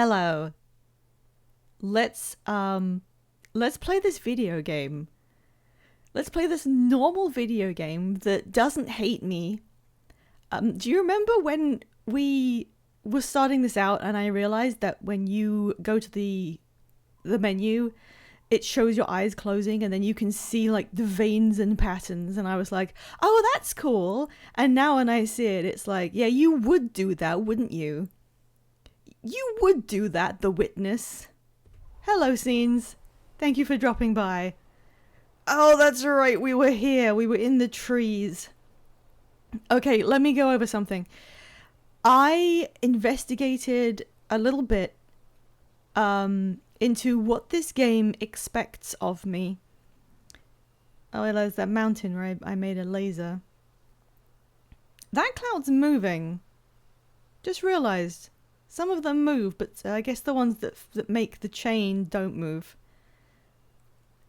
Hello. Let's play this video game. Let's play this normal video game that doesn't hate me. Do you remember when we were starting this out and I realized that when you go to the menu, it shows your eyes closing and then you can see like the veins and patterns, and I was like, oh, that's cool. And now when I see it, it's like, yeah, you would do that, wouldn't you? You would do that, The Witness. Hello, Scenes. Thank you for dropping by. Oh, that's right, we were here. We were in the trees. Okay, let me go over something. I investigated a little bit into what this game expects of me. Oh, there's that mountain where I made a laser. That cloud's moving. Just realized. Some of them move, but I guess the ones that make the chain don't move.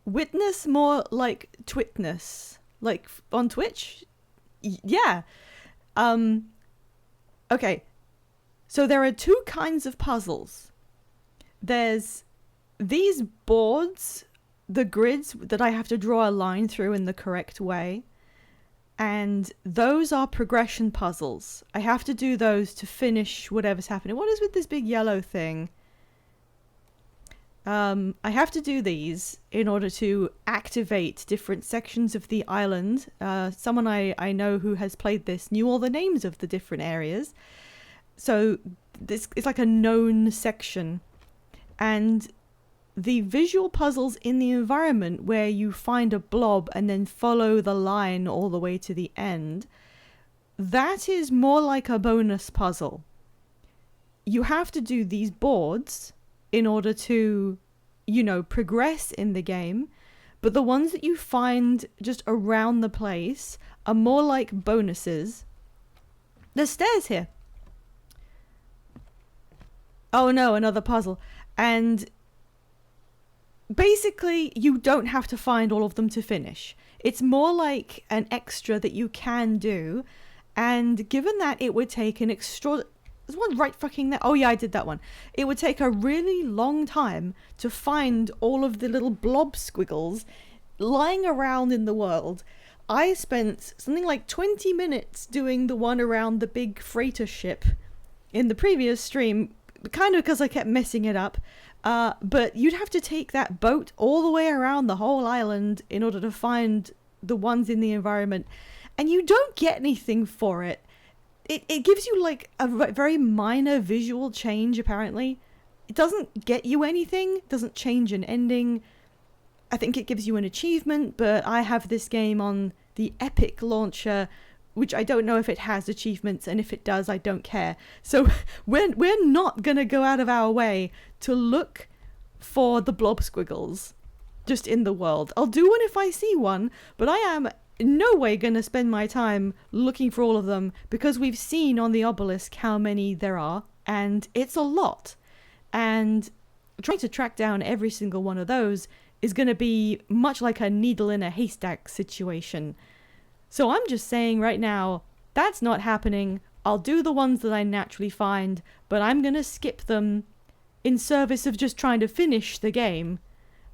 Witness more like Twitness. Like on Twitch? Yeah. Okay. So there are two kinds of puzzles. There's these boards, the grids that I have to draw a line through in the correct way. And those are progression puzzles. I have to do those to finish whatever's happening. What is with this big yellow thing? I have to do these in order to activate different sections of the island. Someone I know who has played this knew all the names of the different areas. So this is like a known section. And the visual puzzles in the environment where you find a blob and then follow the line all the way to the end, that is more like a bonus puzzle. You have to do these boards in order to, you know, progress in the game, but the ones that you find just around the place are more like bonuses. There's stairs here. Oh no, another puzzle. And basically, you don't have to find all of them to finish. It's more like an extra that you can do. And given that it would take an extra... There's one right fucking there. Oh yeah, I did that one. It would take a really long time to find all of the little blob squiggles lying around in the world. I spent something like 20 minutes doing the one around the big freighter ship in the previous stream, kind of because I kept messing it up. But you'd have to take that boat all the way around the whole island in order to find the ones in the environment. And you don't get anything for it. It gives you like a very minor visual change, apparently. It doesn't get you anything. It doesn't change an ending. I think it gives you an achievement, but I have this game on the Epic launcher, which I don't know if it has achievements, and if it does, I don't care. So we're not gonna go out of our way to look for the blob squiggles just in the world. I'll do one if I see one, but I am in no way gonna spend my time looking for all of them, because we've seen on the obelisk how many there are, and it's a lot. And trying to track down every single one of those is gonna be much like a needle in a haystack situation. So I'm just saying right now, that's not happening. I'll do the ones that I naturally find, but I'm gonna skip them in service of just trying to finish the game,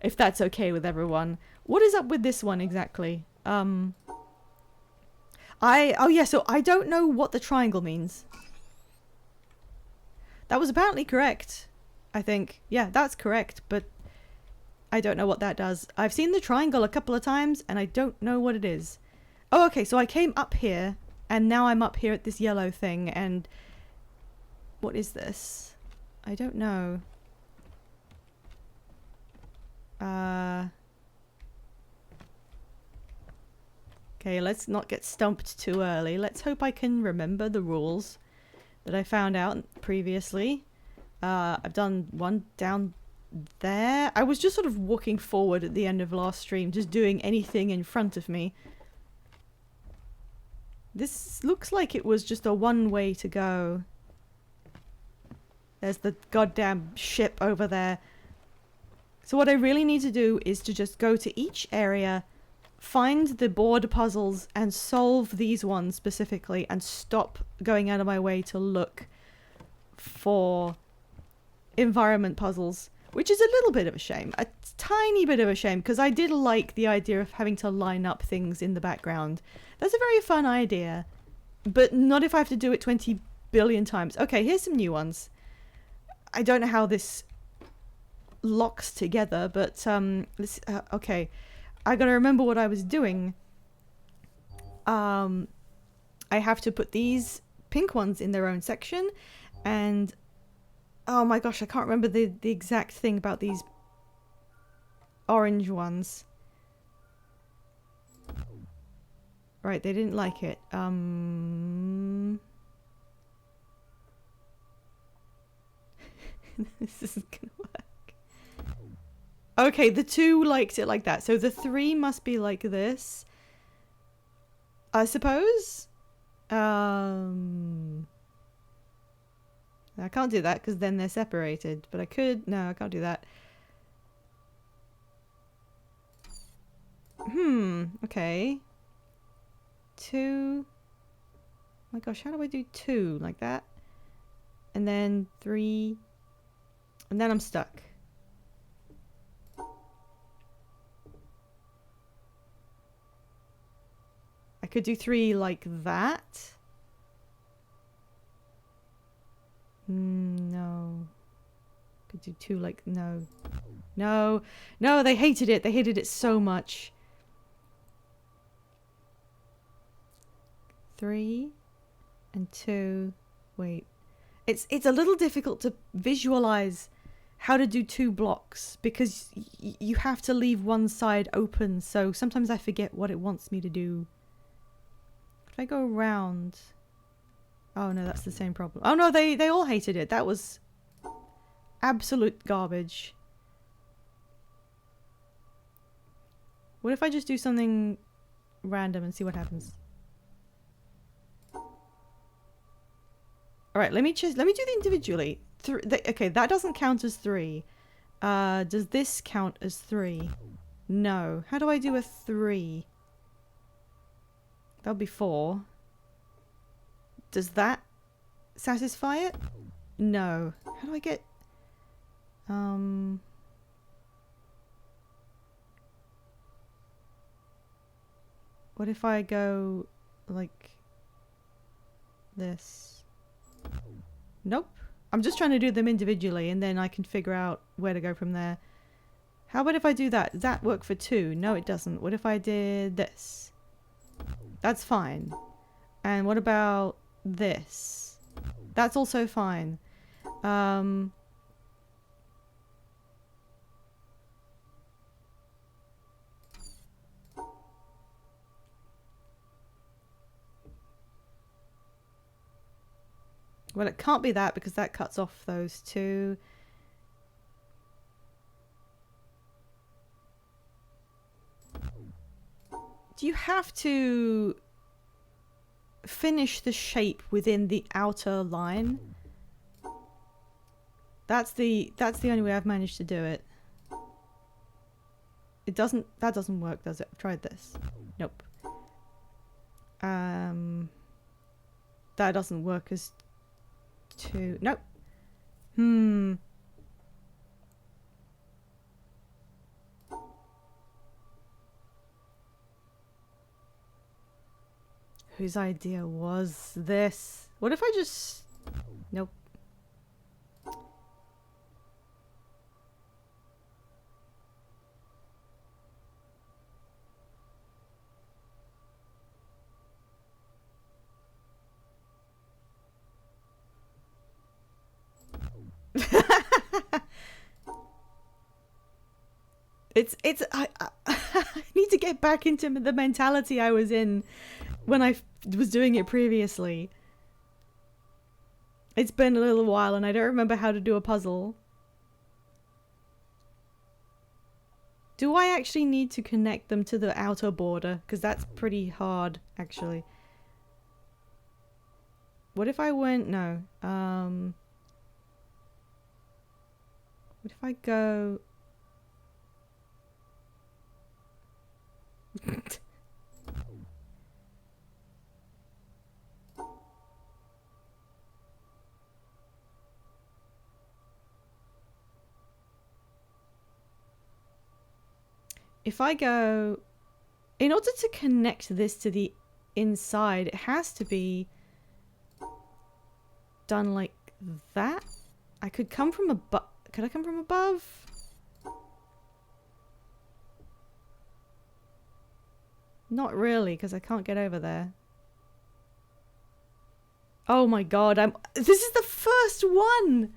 if that's okay with everyone. What is up with this one exactly? So I don't know what the triangle means. That was apparently correct, I think. Yeah, that's correct, but I don't know what that does. I've seen the triangle a couple of times, and I don't know what it is. Oh, okay, so I came up here, and now I'm up here at this yellow thing, and... What is this? I don't know. Okay, let's not get stumped too early. Let's hope I can remember the rules that I found out previously. I've done one down there. I was just sort of walking forward at the end of last stream, just doing anything in front of me. This looks like it was just a one way to go. There's the goddamn ship over there. So what I really need to do is to just go to each area, find the board puzzles and solve these ones specifically, and stop going out of my way to look for environment puzzles, which is a little bit of a shame. A tiny bit of a shame, because I did like the idea of having to line up things in the background. That's a very fun idea, but not if I have to do it 20 billion times. Okay, here's some new ones. I don't know how this locks together, but okay. I gotta remember what I was doing. I have to put these pink ones in their own section, and oh my gosh, I can't remember the exact thing about these orange ones. Right, they didn't like it. This isn't gonna work. Okay, the 2 liked it like that. So the 3 must be like this, I suppose. I can't do that because then they're separated. But I could. No, I can't do that. Okay. 2. Oh my gosh, how do I do 2 like that? And then 3. And then I'm stuck. I could do 3 like that. No. Could do 2 like... No. No. No, they hated it. They hated it so much. 3 and 2. Wait. It's a little difficult to visualize how to do 2 blocks because you have to leave one side open, so sometimes I forget what it wants me to do. If I go around... Oh no, that's the same problem. Oh no, they all hated it. That was absolute garbage. What if I just do something random and see what happens? All right, let me do the individually. Okay, that doesn't count as 3. Does this count as 3? No. How do I do a 3? That'll be 4. Does that satisfy it? No. How do I get... What if I go like this? Nope. I'm just trying to do them individually and then I can figure out where to go from there. How about if I do that? Does that work for 2? No, it doesn't. What if I did this? That's fine. And what about this? That's also fine. Well, it can't be that because that cuts off those 2. Do you have to finish the shape within the outer line? That's the only way I've managed to do it. That doesn't work, does it? I've tried this. Nope. That doesn't work as 2. Nope. Whose idea was this? What if I just... Nope. I need to get back into the mentality I was in when I was doing it previously. It's been a little while and I don't remember how to do a puzzle. Do I actually need to connect them to the outer border? Because that's pretty hard, actually. What if I went... No. What if I go... If I go... In order to connect this to the inside, it has to be done like that. I could come from above. Could I come from above? Not really, because I can't get over there. Oh my god, this is the first one!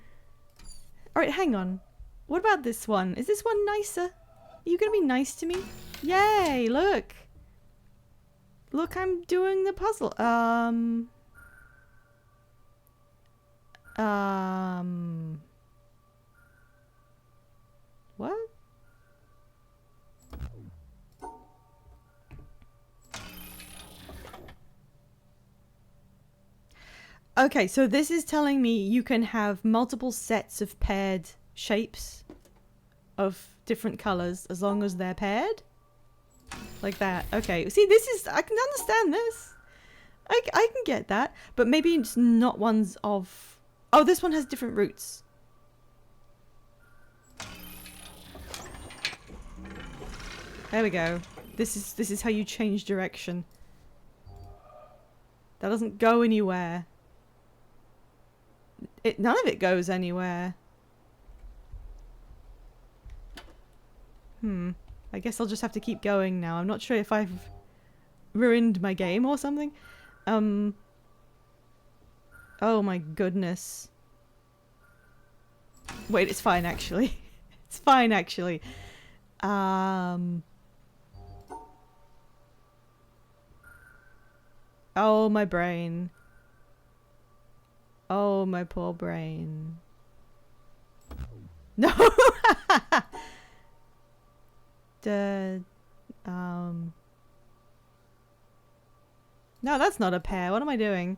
Alright, hang on. What about this one? Is this one nicer? Are you gonna be nice to me? Yay, look! Look, I'm doing the puzzle. What? Okay, so this is telling me you can have multiple sets of paired shapes of different colors as long as they're paired. Like that. Okay, see, this is... I can understand this. I can get that. But maybe it's not ones of... Oh, this one has different roots. There we go. This is how you change direction. That doesn't go anywhere. None of it goes anywhere. I guess I'll just have to keep going now. I'm not sure if I've ruined my game or something. Oh my goodness. Wait, it's fine actually. It's fine actually. Oh, my brain. Oh, my poor brain. No! No, that's not a pair. What am I doing?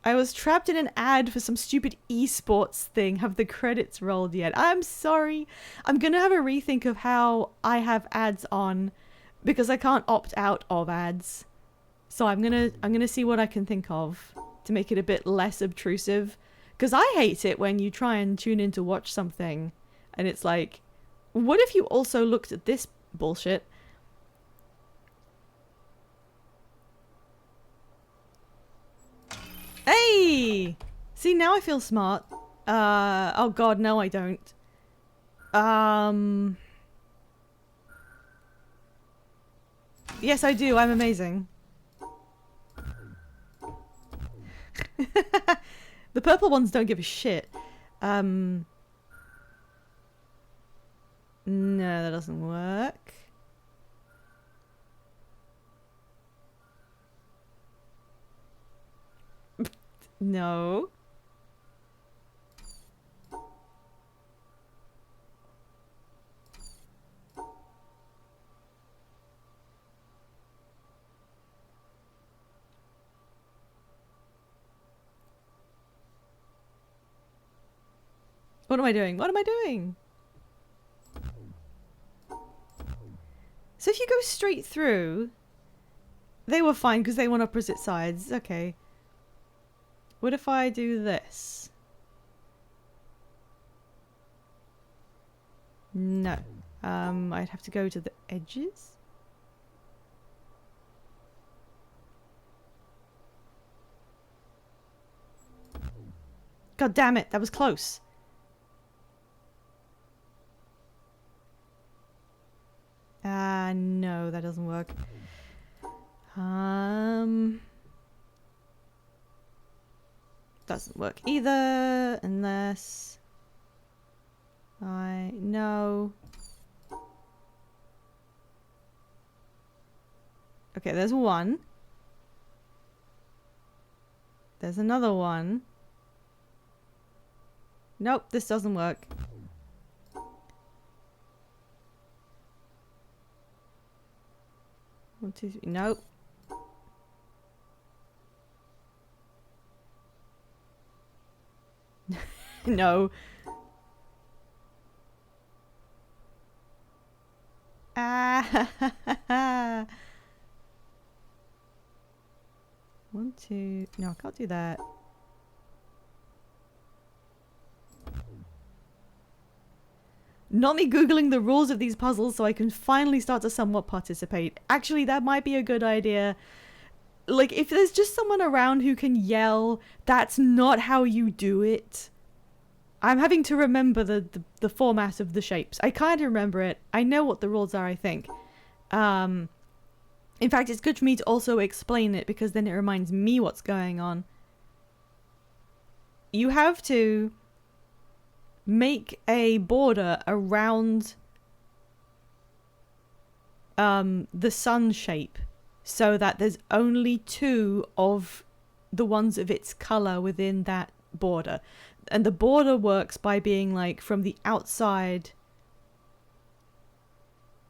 I was trapped in an ad for some stupid esports thing. Have the credits rolled yet? I'm sorry. I'm gonna have a rethink of how I have ads on because I can't opt out of ads. So I'm gonna see what I can think of to make it a bit less obtrusive. Because I hate it when you try and tune in to watch something and it's like, what if you also looked at this bullshit? Hey! See, now I feel smart. Oh god, no I don't. Yes I do, I'm amazing. The purple ones don't give a shit. No, that doesn't work. No. What am I doing? What am I doing? So if you go straight through, they were fine because they were on opposite sides. Okay. What if I do this? No. I'd have to go to the edges. God damn it, that was close. No, that doesn't work. Doesn't work either, unless no. Okay, there's one. There's another one. Nope, this doesn't work. One, two, three. Nope. No. Ah. One, two. No, I can't do that. Not me Googling the rules of these puzzles so I can finally start to somewhat participate. Actually, that might be a good idea. Like, if there's just someone around who can yell, that's not how you do it. I'm having to remember the format of the shapes. I kind of remember it. I know what the rules are, I think. In fact, it's good for me to also explain it because then it reminds me what's going on. You have to make a border around the sun shape so that there's only 2 of the ones of its color within that border. And the border works by being like from the outside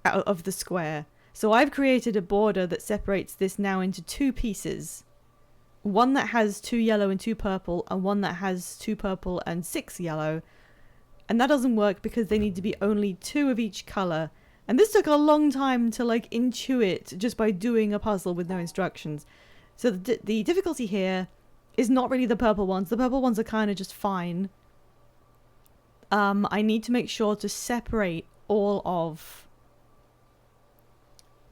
out of the square. So I've created a border that separates this now into 2 pieces. One that has 2 yellow and 2 purple, and one that has 2 purple and 6 yellow. And that doesn't work because they need to be only 2 of each color. And this took a long time to like intuit just by doing a puzzle with no instructions. So the difficulty here is not really the purple ones. The purple ones are kind of just fine. I need to make sure to separate all of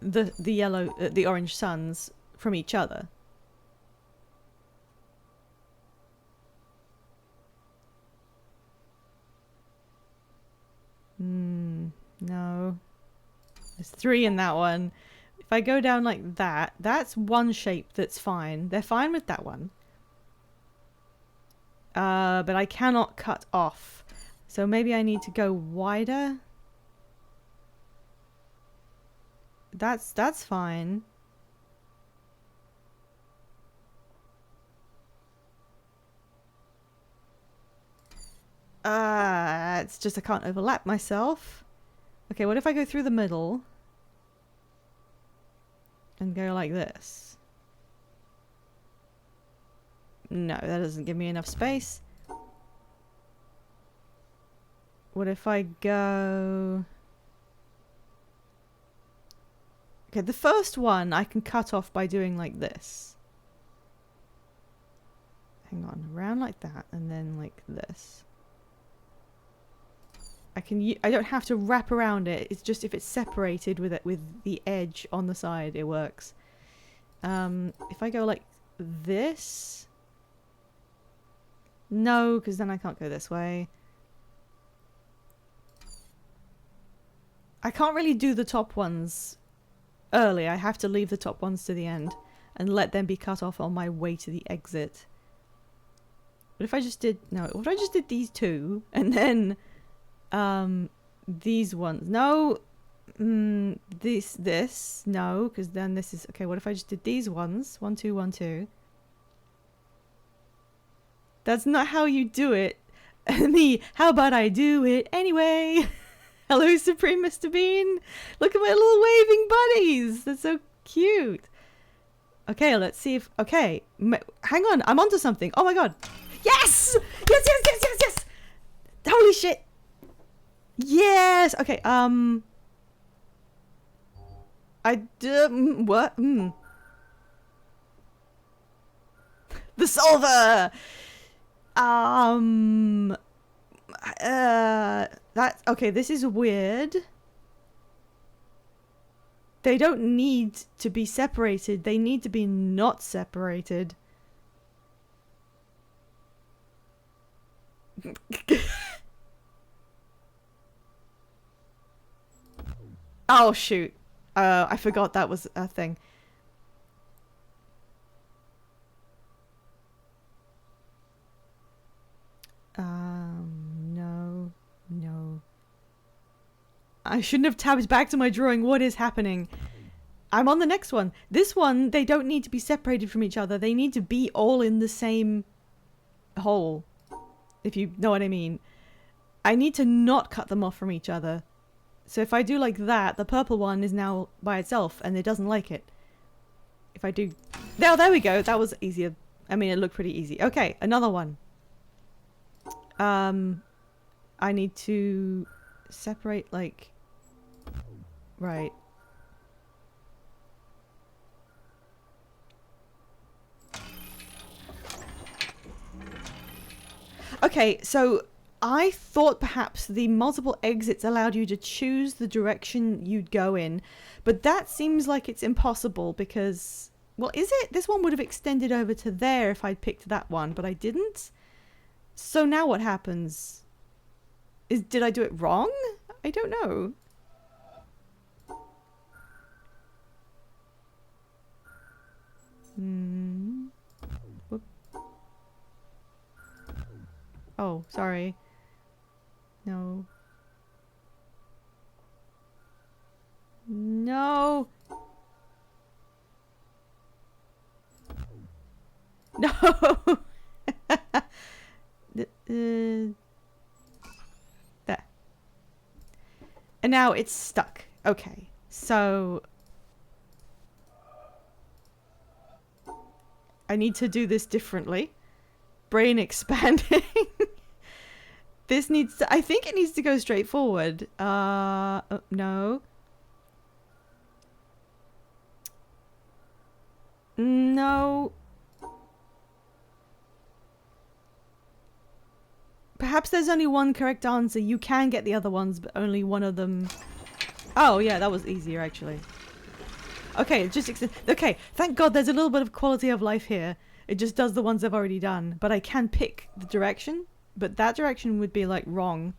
the orange suns from each other. No. There's 3 in that one. If I go down like that, that's one shape that's fine. They're fine with that one. But I cannot cut off. So maybe I need to go wider. That's fine. It's just I can't overlap myself. Okay, what if I go through the middle and go like this? No, that doesn't give me enough space. What if I go... Okay, the first one I can cut off by doing like this. Hang on, around like that and then like this. I don't have to wrap around it. It's just if it's separated with the edge on the side, it works. If I go like this, no, because then I can't go this way. I can't really do the top ones early. I have to leave the top ones to the end and let them be cut off on my way to the exit. What if I just did what if I just did these 2 and then these ones? No, this no, because then this is okay. What if I just did these ones? 1 2 1 2. That's not how you do it. How about I do it anyway? Hello, Supreme Mr. Bean. Look at my little waving bunnies. That's so cute. Okay, let's see if... Okay, hang on. I'm onto something. Oh my god. Yes! Yes, yes, yes, yes, yes! Holy shit. Yes! Okay, what? The solver! That's... Okay, this is weird. They don't need to be separated. They need to be not separated. Oh, shoot. I forgot that was a thing. No. I shouldn't have tabbed back to my drawing. What is happening? I'm on the next one. This one, they don't need to be separated from each other. They need to be all in the same hole, if you know what I mean. I need to not cut them off from each other. So if I do like that, the purple one is now by itself and it doesn't like it. If I do... There we go. That was easier. I mean, it looked pretty easy. Okay, another one. I need to separate, like... Right. Okay, so I thought perhaps the multiple exits allowed you to choose the direction you'd go in, but that seems like it's impossible because, well, is it? This one would have extended over to there if I'd picked that one, but I didn't. So now what happens? Did I do it wrong? I don't know. Whoop. Oh, sorry. No. No. No. There. And now it's stuck. Okay. So I need to do this differently. Brain expanding. This needs to, I think it needs to go straight forward. No. No. Perhaps there's only one correct answer. You can get the other ones, but only one of them. Oh, yeah, that was easier, actually. Okay, okay, thank God there's a little bit of quality of life here. It just does the ones I've already done. But I can pick the direction. But that direction would be, like, wrong.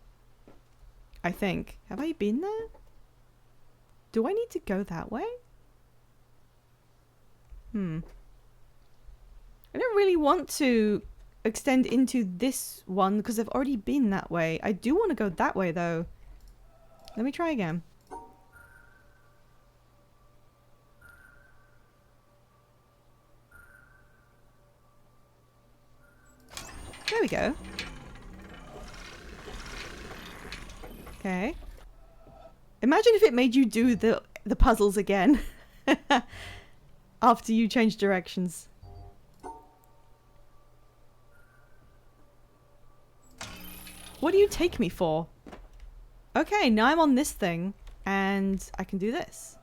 I think. Have I been there? Do I need to go that way? I don't really want to extend into this one because I've already been that way. I do want to go that way, though. Let me try again. There we go. Okay. Imagine if it made you do the puzzles again. After you change directions. What do you take me for? Okay, now I'm on this thing. And I can do this.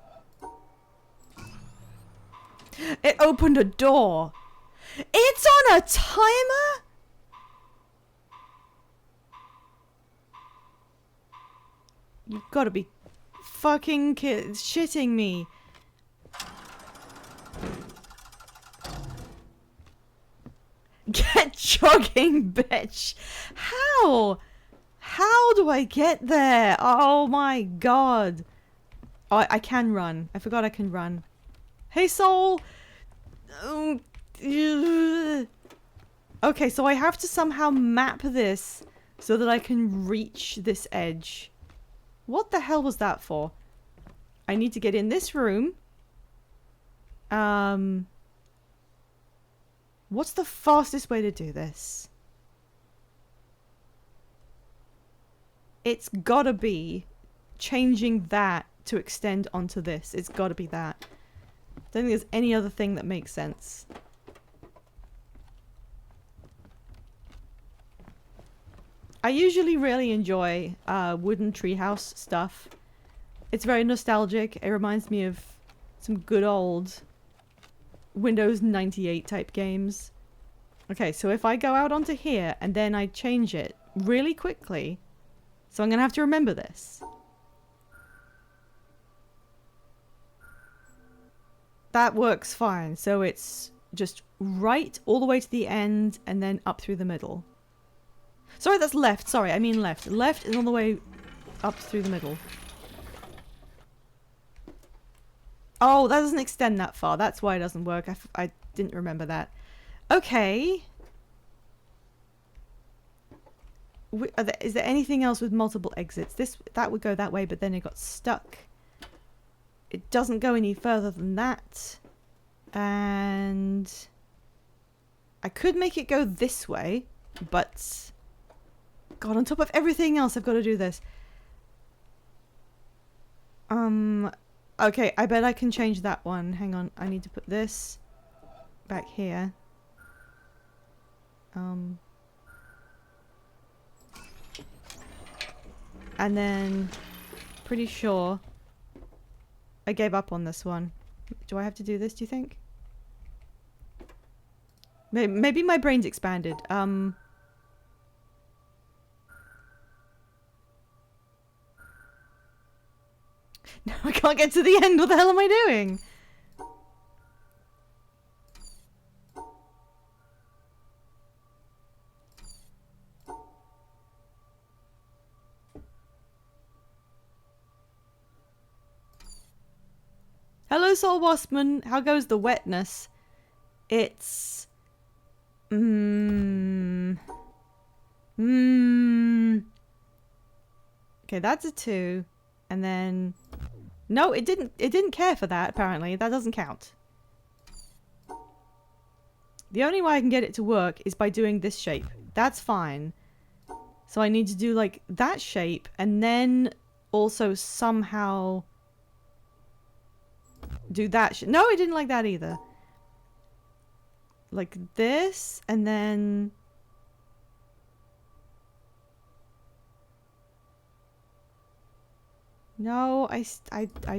It opened a door. It's on a timer? You've got to be fucking shitting me. Get jogging, bitch. How? How do I get there? Oh my god. Oh, I can run. I forgot I can run. Hey, soul. Okay, so I have to somehow map this so that I can reach this edge. What the hell was that for? I need to get in this room. What's the fastest way to do this? It's gotta be changing that to extend onto this. It's gotta be that. I don't think there's any other thing that makes sense. I usually really enjoy wooden treehouse stuff. It's very nostalgic. It reminds me of some good old Windows 98 type games. Okay, so if I go out onto here and then I change it really quickly, so I'm gonna have to remember this. That works fine. So it's just right all the way to the end and then up through the middle. Sorry, that's left. Sorry, I mean left. Left and all the way up through the middle. Oh, that doesn't extend that far. That's why it doesn't work. I didn't remember that. Okay. Is there anything else with multiple exits? That would go that way, but then it got stuck. It doesn't go any further than that. And I could make it go this way, but God, on top of everything else, I've got to do this. Okay, I bet I can change that one. Hang on, I need to put this back here. And then, pretty sure I gave up on this one. Do I have to do this, do you think? Maybe my brain's expanded. I can't get to the end. What the hell am I doing? Hello, Soul Waspman. How goes the wetness? It's... Okay, that's a 2. And then... No, it didn't care for that, apparently. That doesn't count. The only way I can get it to work is by doing this shape. That's fine. So I need to do, like, that shape, and then also somehow... do that no, I didn't like that either. Like this, and then... No, I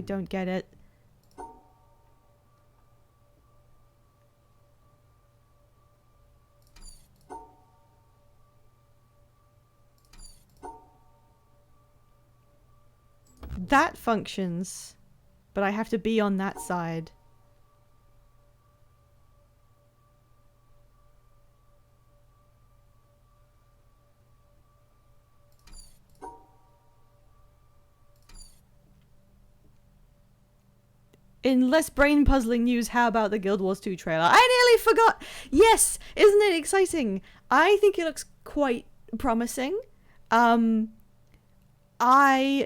don't get it. That functions, but I have to be on that side. In less brain puzzling news, how about the Guild Wars 2 trailer? I nearly forgot! Yes! Isn't it exciting? I think it looks quite promising. I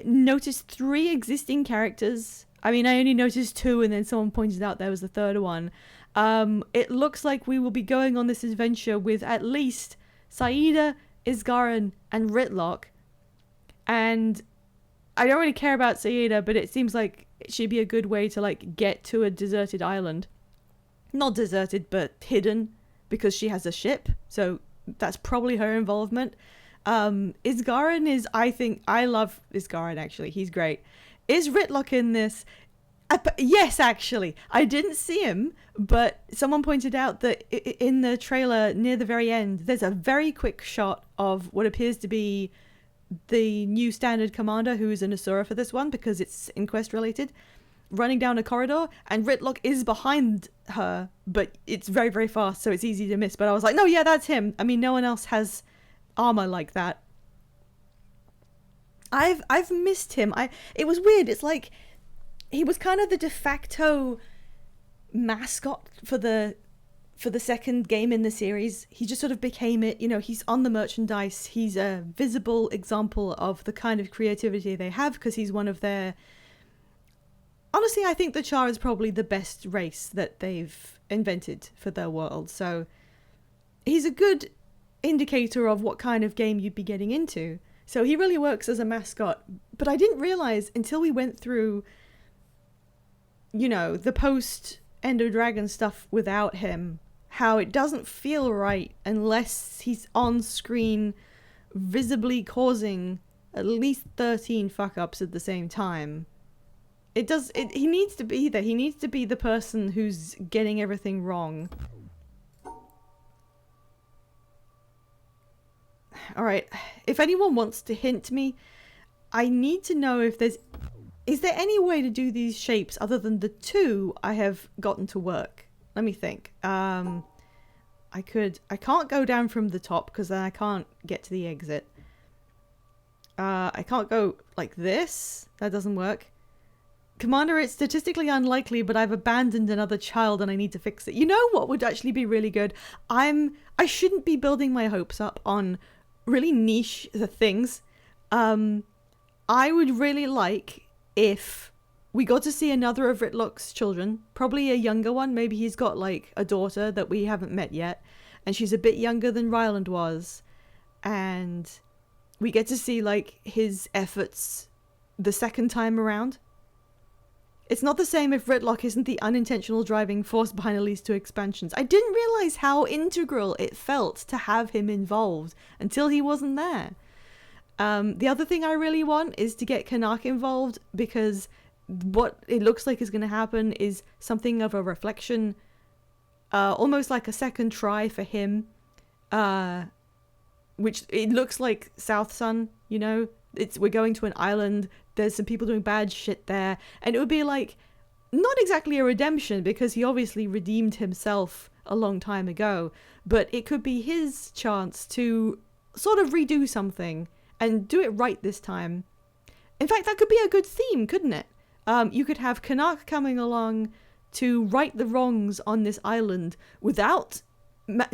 noticed 3 existing characters. I mean, I only noticed 2 and then someone pointed out there was a third one. It looks like we will be going on this adventure with at least Saida, Isgaran, and Ritlock. And I don't really care about Saida, but it seems like she'd be a good way to, like, get to a deserted island. Not deserted, but hidden, because she has a ship, so that's probably her involvement. Isgaran is, I love Isgaran, actually. He's great. Is Ritlock in this? Yes, actually. I didn't see him, but someone pointed out that in the trailer, near the very end, there's a very quick shot of what appears to be the new standard commander, who is an Asura for this one, because it's Inquest related, running down a corridor, and Ritlock is behind her, but it's very, very fast, so it's easy to miss. But I was like, no, yeah, that's him. I mean, no one else has armor like that. I've missed him. It was weird. It's like he was kind of the de facto mascot for the second game in the series. He just sort of became it. You know, he's on the merchandise. He's a visible example of the kind of creativity they have, because he's one of their... Honestly, I think the Char is probably the best race that they've invented for their world. So he's a good indicator of what kind of game you'd be getting into. So he really works as a mascot. But I didn't realize until we went through, you know, the post Ender Dragon stuff without him, how it doesn't feel right unless he's on screen visibly causing at least 13 fuck-ups at the same time. He needs to be there. He needs to be the person who's getting everything wrong. Alright, if anyone wants to hint me, I need to know if is there any way to do these shapes other than the 2 I have gotten to work? Let me think. I can't go down from the top because then I can't get to the exit. I can't go like this. That doesn't work. Commander, it's statistically unlikely, but I've abandoned another child and I need to fix it. You know what would actually be really good? I shouldn't be building my hopes up on really niche things. I would really like if we got to see another of Ritlock's children, probably a younger one. Maybe he's got like a daughter that we haven't met yet, and she's a bit younger than Ryland was, and we get to see like his efforts the second time around. It's not the same if Ritlock isn't the unintentional driving force behind at least 2 expansions. I didn't realize how integral it felt to have him involved until he wasn't there. The other thing I really want is to get Karnak involved, because what it looks like is going to happen is something of a reflection, almost like a second try for him, which it looks like South Sun, you know? we're going to an island, there's some people doing bad shit there, and it would be like, not exactly a redemption, because he obviously redeemed himself a long time ago, but it could be his chance to sort of redo something and do it right this time. In fact, that could be a good theme, couldn't it? You could have Canuck coming along to right the wrongs on this island without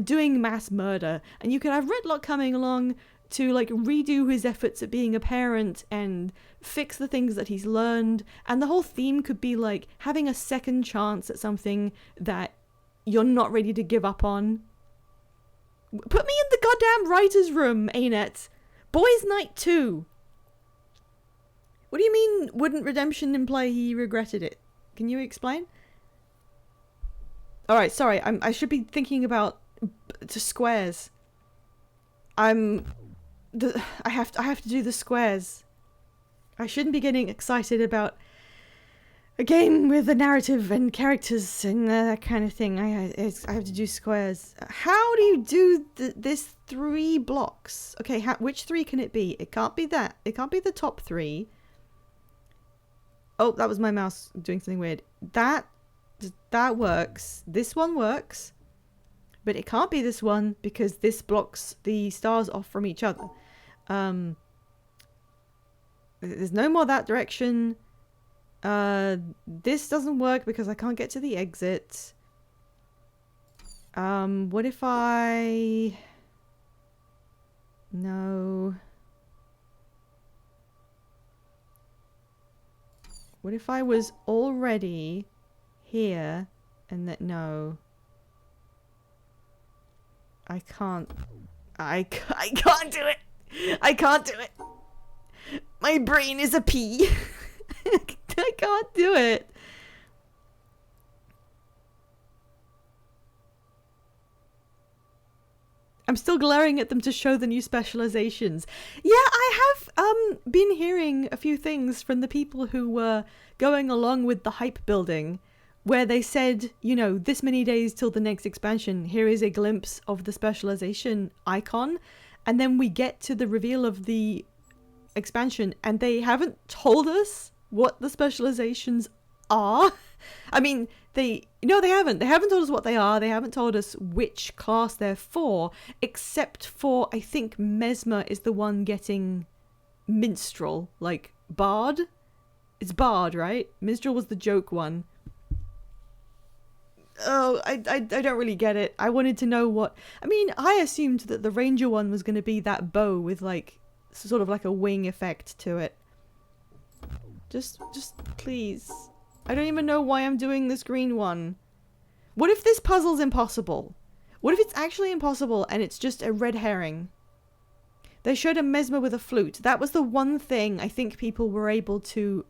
doing mass murder, and you could have Redlock coming along to like redo his efforts at being a parent and fix the things that he's learned, and the whole theme could be like having a second chance at something that you're not ready to give up on. Put me in the goddamn writer's room, Ain't. Boys Night 2. What do you mean, wouldn't redemption imply he regretted it? Can you explain? Alright, sorry, I should be thinking about squares. I have to do the squares. I shouldn't be getting excited about a game with a narrative and characters and that kind of thing. I have to do squares. How do you do this 3 blocks? Okay, which 3 can it be? It can't be that. It can't be the top 3. Oh, that was my mouse doing something weird. That works. This one works. But it can't be this one because this blocks the stars off from each other. There's no more that direction. This doesn't work because I can't get to the exit. What if I... No. What if I was already here and that... No. I can't do it. I can't do it. My brain is a pea. I can't do it. I'm still glaring at them to show the new specializations. Yeah, I have been hearing a few things from the people who were going along with the hype building, where they said, you know, this many days till the next expansion, here is a glimpse of the specialization icon, and then we get to the reveal of the expansion and they haven't told us what the specializations are. I mean, they haven't told us what they are. They haven't told us which class they're for, except for, I think Mesmer is the one getting minstrel, like bard. It's bard, right? Minstrel was the joke one. Oh, I don't really get it. I wanted to know what... I mean, I assumed that the ranger one was going to be that bow with like sort of like a wing effect to it. Just please. I don't even know why I'm doing this green one. What if this puzzle's impossible? What if it's actually impossible and it's just a red herring? They showed a Mesmer with a flute. That was the one thing I think people were able to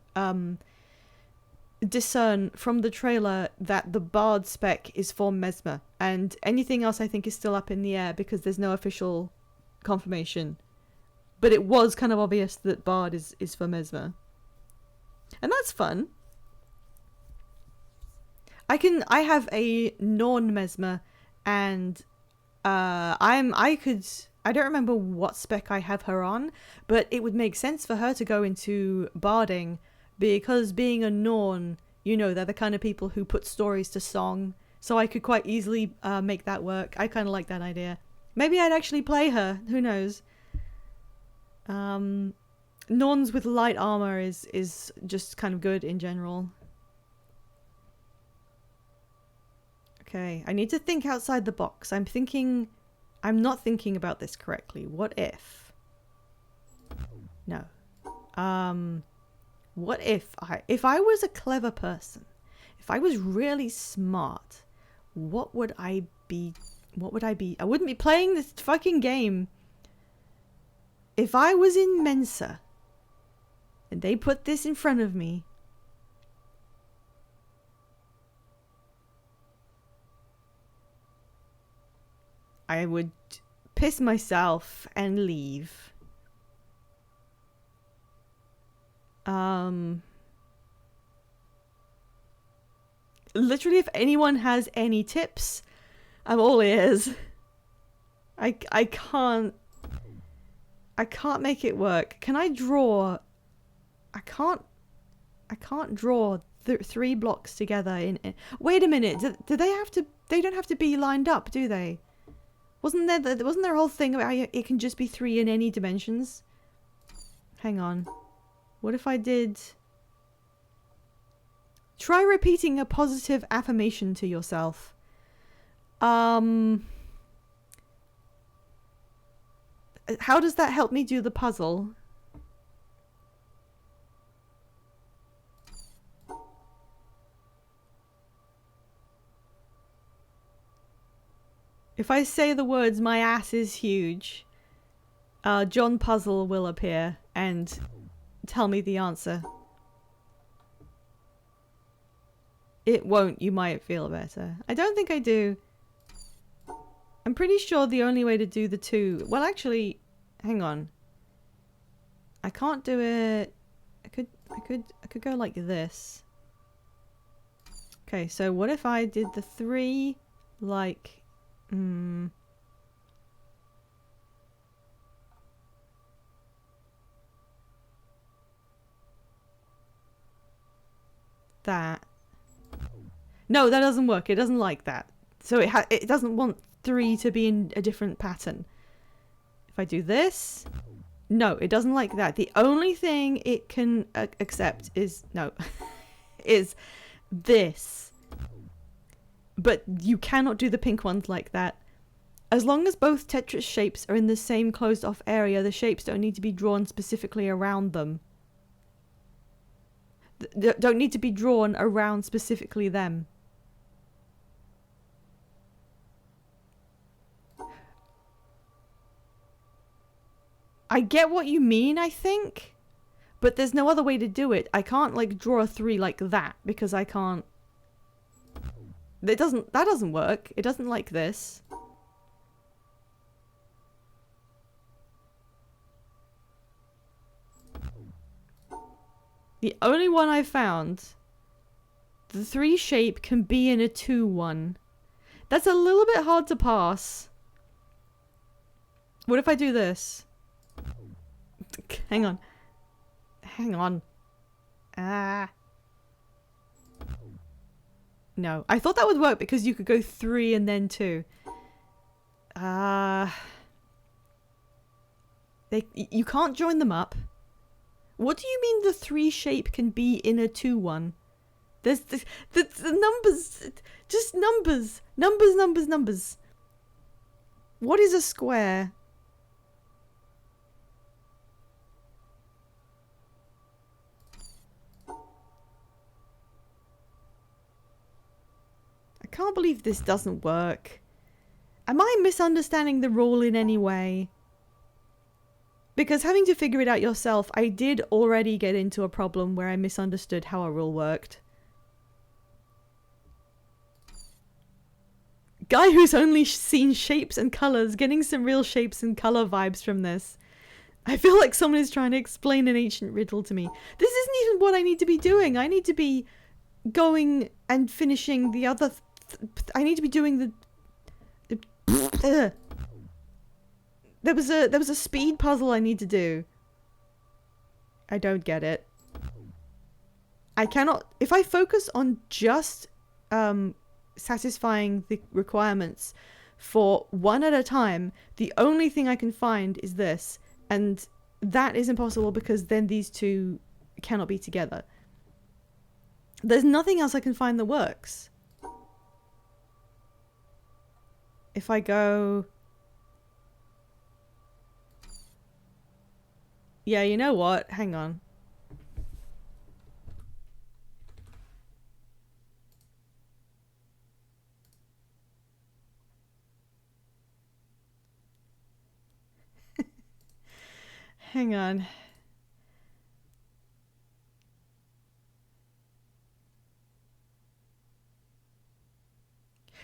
discern from the trailer, that the bard spec is for Mesmer. And anything else I think is still up in the air because there's no official confirmation. But it was kind of obvious that bard is for Mesmer. And that's fun. I have a Norn Mesmer, and I don't remember what spec I have her on, but it would make sense for her to go into barding, because being a Norn, you know, they're the kind of people who put stories to song, so I could quite easily make that work. I kind of like that idea. Maybe I'd actually play her, who knows. Norns with light armor is just kind of good in general. Okay, I need to think outside the box. I'm not thinking about this correctly. What if? No. What if I was a clever person? If I was really smart, what would I be? I wouldn't be playing this fucking game. If I was in Mensa and they put this in front of me, I would piss myself and leave. Literally, if anyone has any tips, I'm all ears. I can't. I can't make it work. Can I draw? I can't draw 3 blocks together in. Wait a minute. Do they have to? They don't have to be lined up, do they? Wasn't there a whole thing about how it can just be 3 in any dimensions? Hang on. What if I did? Try repeating a positive affirmation to yourself. How does that help me do the puzzle? If I say the words, my ass is huge, John Puzzle will appear and tell me the answer. It won't. You might feel better. I don't think I do. I'm pretty sure the only way to do the 2... Well, actually, hang on. I can't do it... I could go like this. Okay, so what if I did the 3 like... that. No, that doesn't work. It doesn't like that. So it doesn't want 3 to be in a different pattern. If I do this... No, it doesn't like that. The only thing it can accept is... No. is this. But you cannot do the pink ones like that. As long as both Tetris shapes are in the same closed off area, the shapes don't need to be drawn specifically around them. Don't need to be drawn around specifically them. I get what you mean, I think. But there's no other way to do it. I can't like draw a 3 like that because I can't... That doesn't work. It doesn't like this. The only one I found, the 3 shape can be in a 2 one. That's a little bit hard to pass. What if I do this? Hang on. Hang on. No. I thought that would work because you could go 3 and then 2. You can't join them up. What do you mean the 3 shape can be in a 2 one? There's the numbers. Just numbers. Numbers. What is a square? I can't believe this doesn't work. Am I misunderstanding the rule in any way? Because having to figure it out yourself, I did already get into a problem where I misunderstood how a rule worked. Guy who's only seen shapes and colours, getting some real shapes and colour vibes from this. I feel like someone is trying to explain an ancient riddle to me. This isn't even what I need to be doing. I need to be going and finishing the other... I need to be doing the... There was a speed puzzle I need to do. I don't get it. I cannot... If I focus on just satisfying the requirements for one at a time, the only thing I can find is this. And that is impossible because then these 2 cannot be together. There's nothing else I can find that works. If I go... Yeah, you know what? Hang on. Hang on.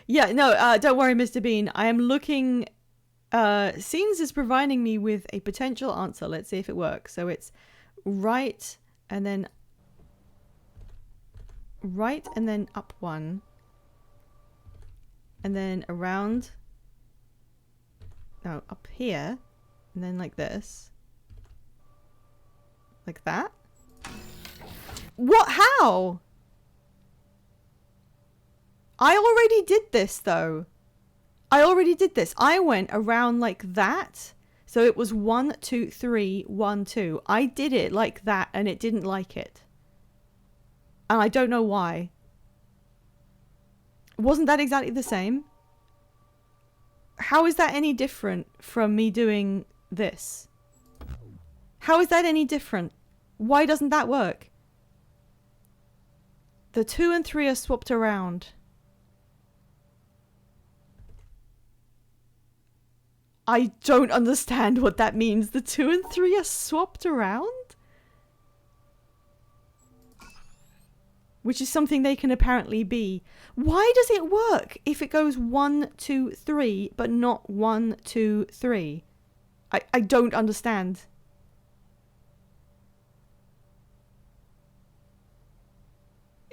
Yeah, no, don't worry, Mr. Bean. I am looking... Scenes is providing me with a potential answer. Let's see if it works. So it's right and then up 1. And then around... No, up here. And then like this. Like that? What? How? I already did this, though. I already did this. I went around like that. So it was 1, 2, 3, 1, 2. I did it like that and it didn't like it. And I don't know why. Wasn't that exactly the same? How is that any different from me doing this? How is that any different? Why doesn't that work? The 2 and 3 are swapped around. I don't understand what that means. The 2 and 3 are swapped around? Which is something they can apparently be. Why does it work if it goes 1, 2, 3, but not 1, 2, 3? I don't understand.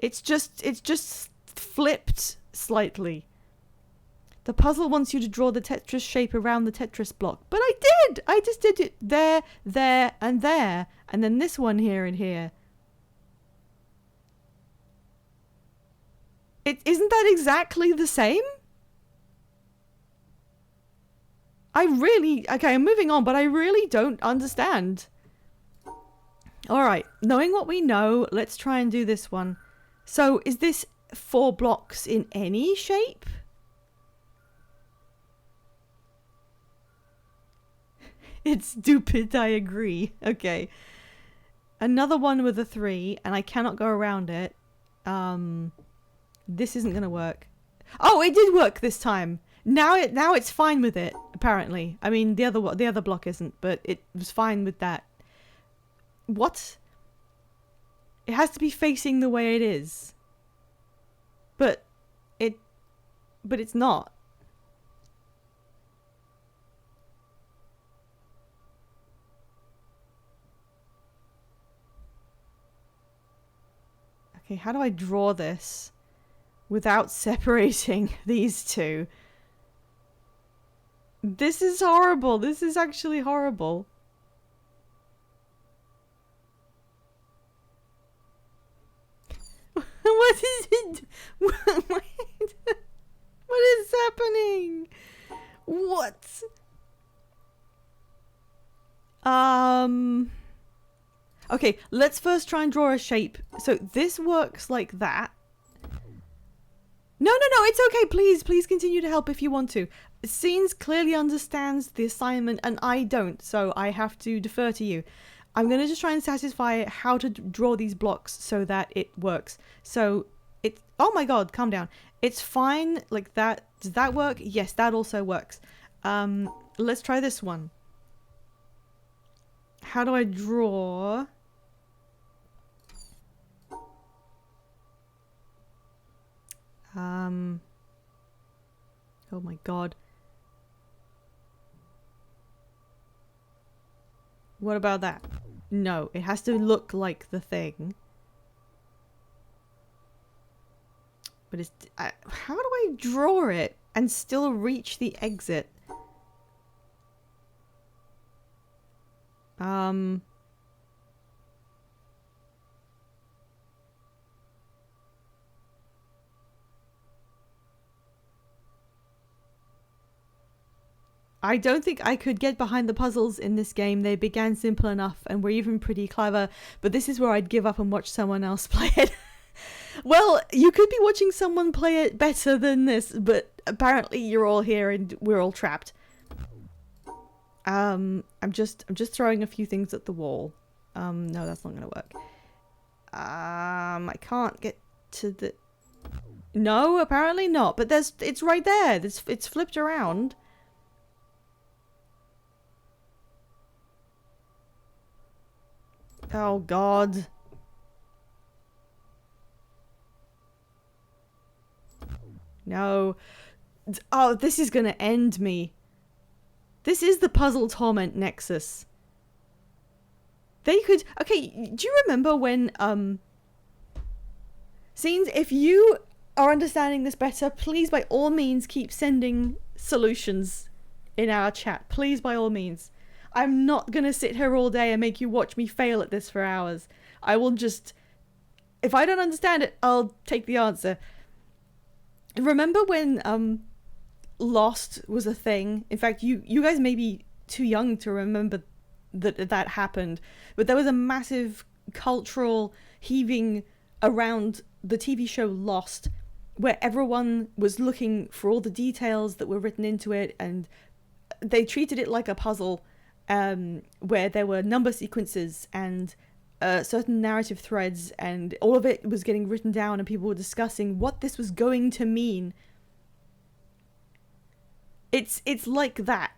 It's just flipped slightly. The puzzle wants you to draw the Tetris shape around the Tetris block. But I did! I just did it there, there, and there. And then this one here and here. Isn't that exactly the same? Okay, I'm moving on, but I really don't understand. Alright, knowing what we know, let's try and do this one. So, is this 4 blocks in any shape? It's stupid, I agree. Okay. Another one with a 3, and I cannot go around it. This isn't gonna work. Oh, it did work this time. Now it's fine with it, apparently. I mean, the other block isn't, but it was fine with that. What? It has to be facing the way it is. But it's not. Okay, how do I draw this without separating these two? This is horrible. This is actually horrible. What is it? What is happening? What? Okay, let's first try and draw a shape. So this works like that. No, it's okay. Please continue to help if you want to. Scenes clearly understands the assignment and I don't, so I have to defer to you. I'm going to just try and satisfy how to draw these blocks so that it works. So it's... Oh my god, calm down. It's fine like that. Does that work? Yes, that also works. Let's try this one. How do I draw... Oh my god. What about that? No, it has to look like the thing. But it's... how do I draw it and still reach the exit? I don't think I could get behind the puzzles in this game. They began simple enough and were even pretty clever, but this is where I'd give up and watch someone else play it. Well, you could be watching someone play it better than this, but apparently you're all here and we're all trapped. I'm just throwing a few things at the wall. No, that's not gonna work. I can't get to the... No, apparently not, but it's right there. It's flipped around. Oh god. No. Oh, this is gonna end me. This is the Puzzle Torment Nexus. They could... Okay, do you remember when, Scenes, if you are understanding this better, please by all means keep sending solutions in our chat. Please, by all means. I'm not gonna sit here all day and make you watch me fail at this for hours. I will just, if I don't understand it, I'll take the answer. Remember when Lost was a thing? In fact, you guys may be too young to remember that happened, but there was a massive cultural heaving around the TV show Lost, where everyone was looking for all the details that were written into it, and they treated it like a puzzle, where there were number sequences and certain narrative threads, and all of it was getting written down, and people were discussing what this was going to mean. It's like that.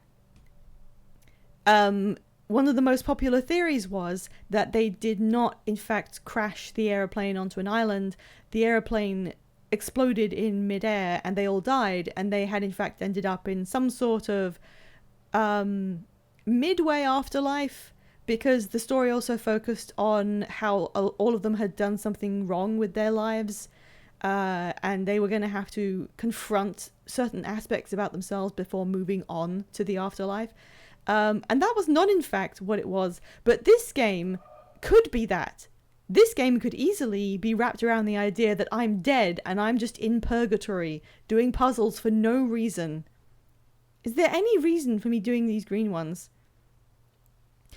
One of the most popular theories was that they did not, in fact, crash the airplane onto an island. The airplane exploded in midair, and they all died, and they had, in fact, ended up in some sort of midway afterlife, because the story also focused on how all of them had done something wrong with their lives, and they were going to have to confront certain aspects about themselves before moving on to the afterlife. And that was not, in fact, what it was. But this game could be that. This game could easily be wrapped around the idea that I'm dead and I'm just in purgatory, doing puzzles for no reason. Is there any reason for me doing these green ones?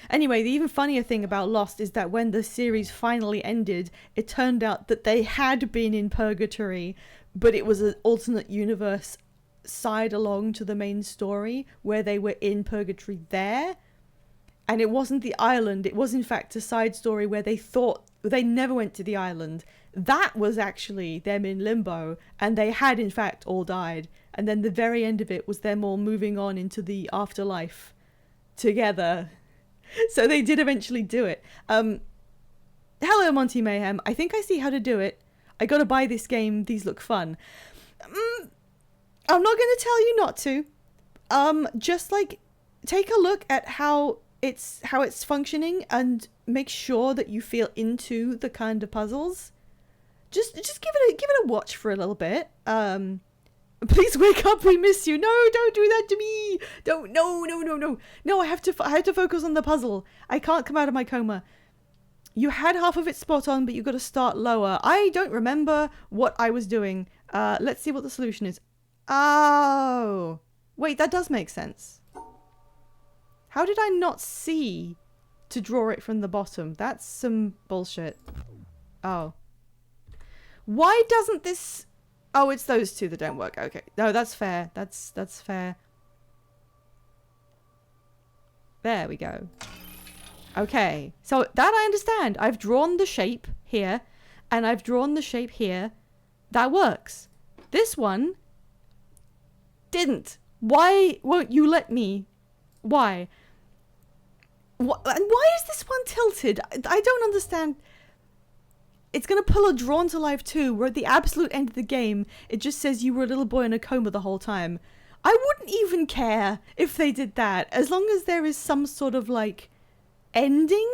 Anyway, the even funnier thing about Lost is that when the series finally ended, it turned out that they had been in purgatory, but it was an alternate universe side along to the main story where they were in purgatory there. And it wasn't the island, it was in fact a side story where they thought they never went to the island. That was actually them in limbo, and they had in fact all died. And then the very end of it was them all moving on into the afterlife together. So they did eventually do it. Hello, Monty Mayhem. I think I see how to do it. I gotta buy this game. These look fun. I'm not gonna tell you not to. Just like take a look at how it's functioning and make sure that you feel into the kind of puzzles. Just give it a watch for a little bit. Please wake up, we miss you. No, don't do that to me. Don't, no, I have to focus on the puzzle. I can't come out of my coma. You had half of it spot on, but you got to start lower. I don't remember what I was doing. Let's see what the solution is. Oh, wait, that does make sense. How did I not see to draw it from the bottom? That's some bullshit. Oh. Why doesn't this... Oh, it's those two that don't work. Okay. No, that's fair. That's fair. There we go. Okay. So that I understand. I've drawn the shape here, and I've drawn the shape here. That works. This one didn't. Why won't you let me? Why? And why is this one tilted? I don't understand. It's going to pull a Drawn to Life 2, where at the absolute end of the game, it just says you were a little boy in a coma the whole time. I wouldn't even care if they did that. As long as there is some sort of, like, ending,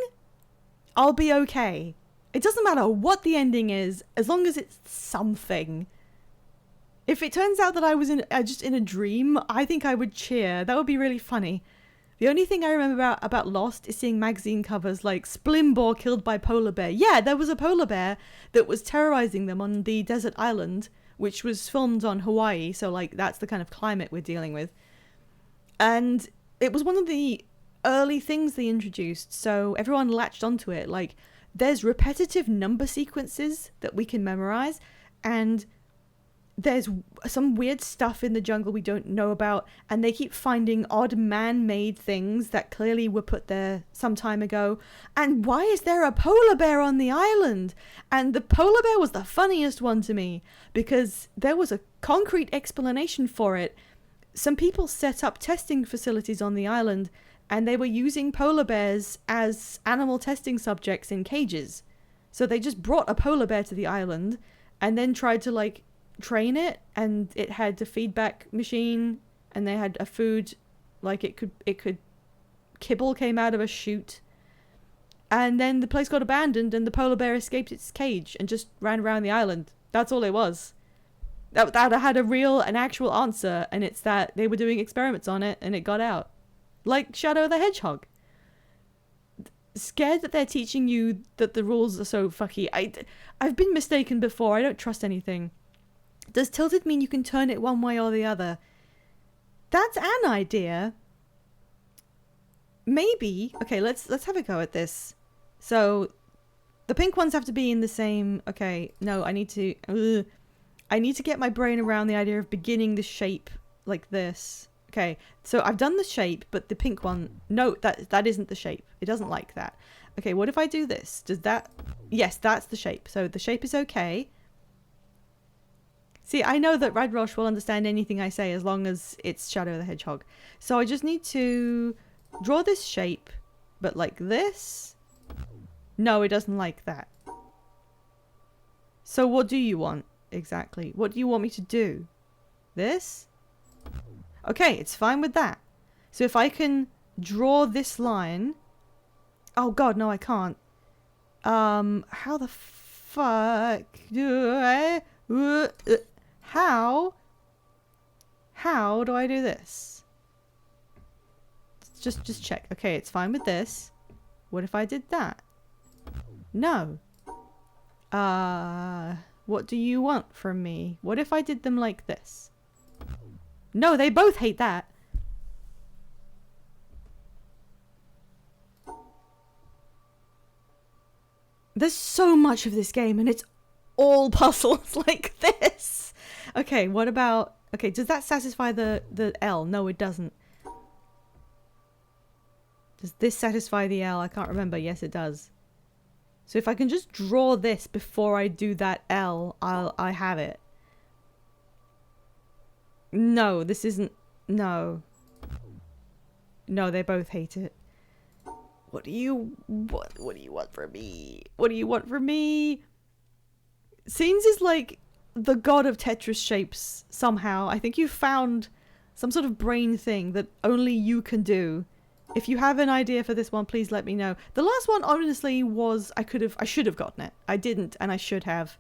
I'll be okay. It doesn't matter what the ending is, as long as it's something. If it turns out that I was just in a dream, I think I would cheer. That would be really funny. The only thing I remember about Lost is seeing magazine covers like Splimbor killed by polar bear. Yeah, there was a polar bear that was terrorizing them on the desert island, which was filmed on Hawaii, so like that's the kind of climate we're dealing with. And it was one of the early things they introduced, so everyone latched onto it. Like, there's repetitive number sequences that we can memorize, and there's some weird stuff in the jungle we don't know about, and they keep finding odd man-made things that clearly were put there some time ago. And why is there a polar bear on the island? And the polar bear was the funniest one to me, because there was a concrete explanation for it. Some people set up testing facilities on the island, and they were using polar bears as animal testing subjects in cages. So they just brought a polar bear to the island, and then tried to, like, train it, and it had a feedback machine, and they had a food, like it could kibble came out of a chute, and then the place got abandoned and the polar bear escaped its cage and just ran around the island. That's all it was. That had an actual answer, and it's that they were doing experiments on it and it got out, like Shadow the Hedgehog. scared that they're teaching you that the rules are so fucky. I've been mistaken before. I don't trust anything. Does tilted mean you can turn it one way or the other? That's an idea. Maybe. Okay, let's have a go at this. So the pink ones have to be in the same. Okay, no, I need to get my brain around the idea of beginning the shape like this. Okay, so I've done the shape, but the pink one, no, that isn't the shape. It doesn't like that. Okay, what if I do this? Does that... Yes, that's the shape. So the shape is okay. See, I know that Radrosh will understand anything I say as long as it's Shadow the Hedgehog. So I just need to draw this shape, but like this. No, it doesn't like that. So what do you want exactly? What do you want me to do? This? Okay, it's fine with that. So if I can draw this line... Oh god, no I can't. How the fuck do I... How do I do this? Just check. Okay, it's fine with this. What if I did that? No. What do you want from me? What if I did them like this? No, they both hate that. There's so much of this game and it's all puzzles like this. Okay, what about... Okay, does that satisfy the L? No, it doesn't. Does this satisfy the L? I can't remember. Yes, it does. So if I can just draw this before I do that L, I have it. No, this isn't... No. No, they both hate it. What do you want from me? What do you want from me? Scenes is like the god of Tetris shapes somehow. I think you found some sort of brain thing that only you can do. If you have an idea for this one, please let me know. The last one, honestly, was... I should have gotten it. I didn't, and I should have.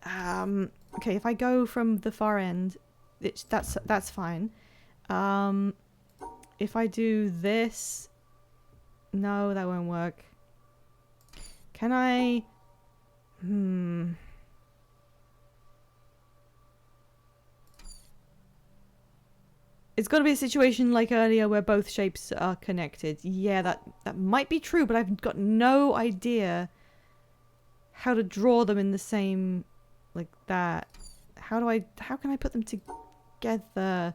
Okay, if I go from the far end... That's fine. If I do this... No, that won't work. Can I... It's got to be a situation like earlier where both shapes are connected. Yeah, that might be true, but I've got no idea how to draw them in the same... like that. How can I put them together?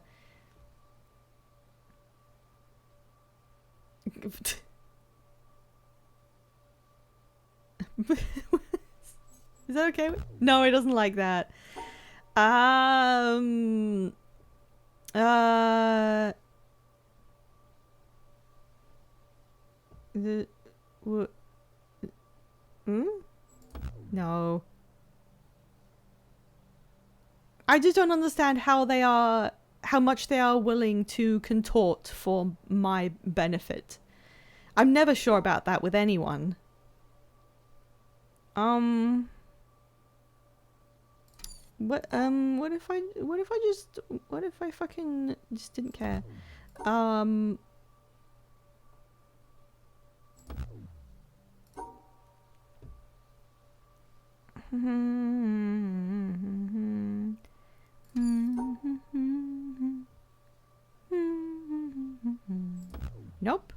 Is that okay? No, it doesn't like that. No. I just don't understand how much they are willing to contort for my benefit. I'm never sure about that with anyone. What if I fucking just didn't care? Nope.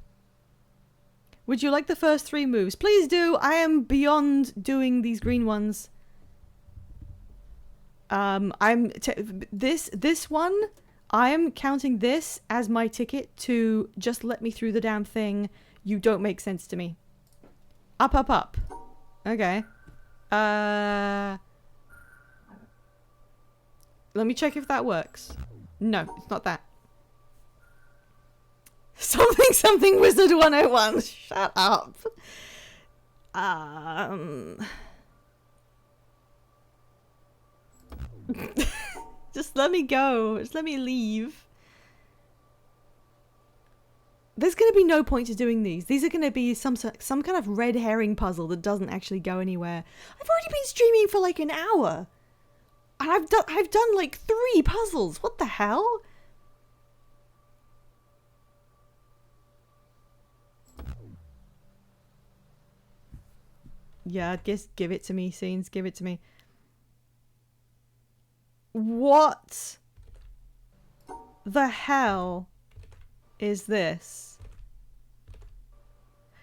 Would you like the first 3 moves? Please do. I am beyond doing these green ones. This one, I am counting this as my ticket to just let me through the damn thing. You don't make sense to me. Up, up, up. Okay. Let me check if that works. No, it's not that. Something Wizard 101. Shut up. Just let me go. Just let me leave. There's going to be no point to doing these. These are going to be some kind of red herring puzzle that doesn't actually go anywhere. I've already been streaming for like an hour. And I've done like 3 puzzles. What the hell? Yeah, just give it to me, scenes. Give it to me. What the hell is this?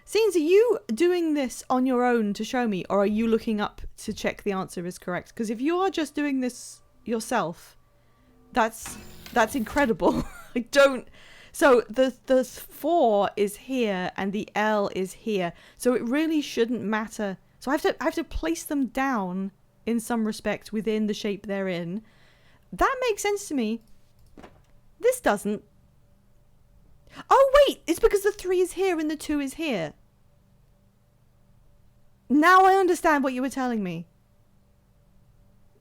Scenes, are you doing this on your own to show me, or are you looking up to check the answer is correct? Because if you are just doing this yourself, that's incredible. I don't... So the 4 is here and the L is here. So it really shouldn't matter. So I have to place them down in some respect within the shape they're in. That makes sense to me. This doesn't. Oh wait, it's because the 3 is here and the 2 is here. Now I understand what you were telling me.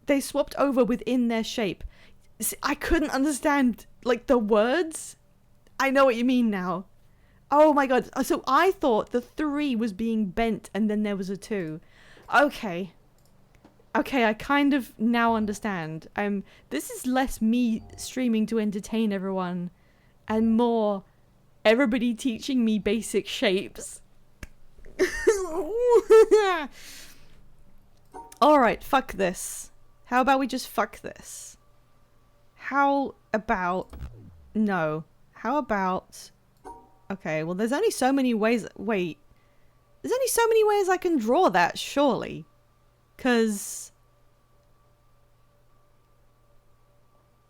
They swapped over within their shape. I couldn't understand, like, the words. I know what you mean now. Oh my god. So I thought the 3 was being bent and then there was a 2. Okay. Okay, I kind of now understand. This is less me streaming to entertain everyone and more everybody teaching me basic shapes. Alright, fuck this. How about we just fuck this? How about... No. How about... Okay, well there's only so many ways... Wait. There's only so many ways I can draw that, surely. 'Cause...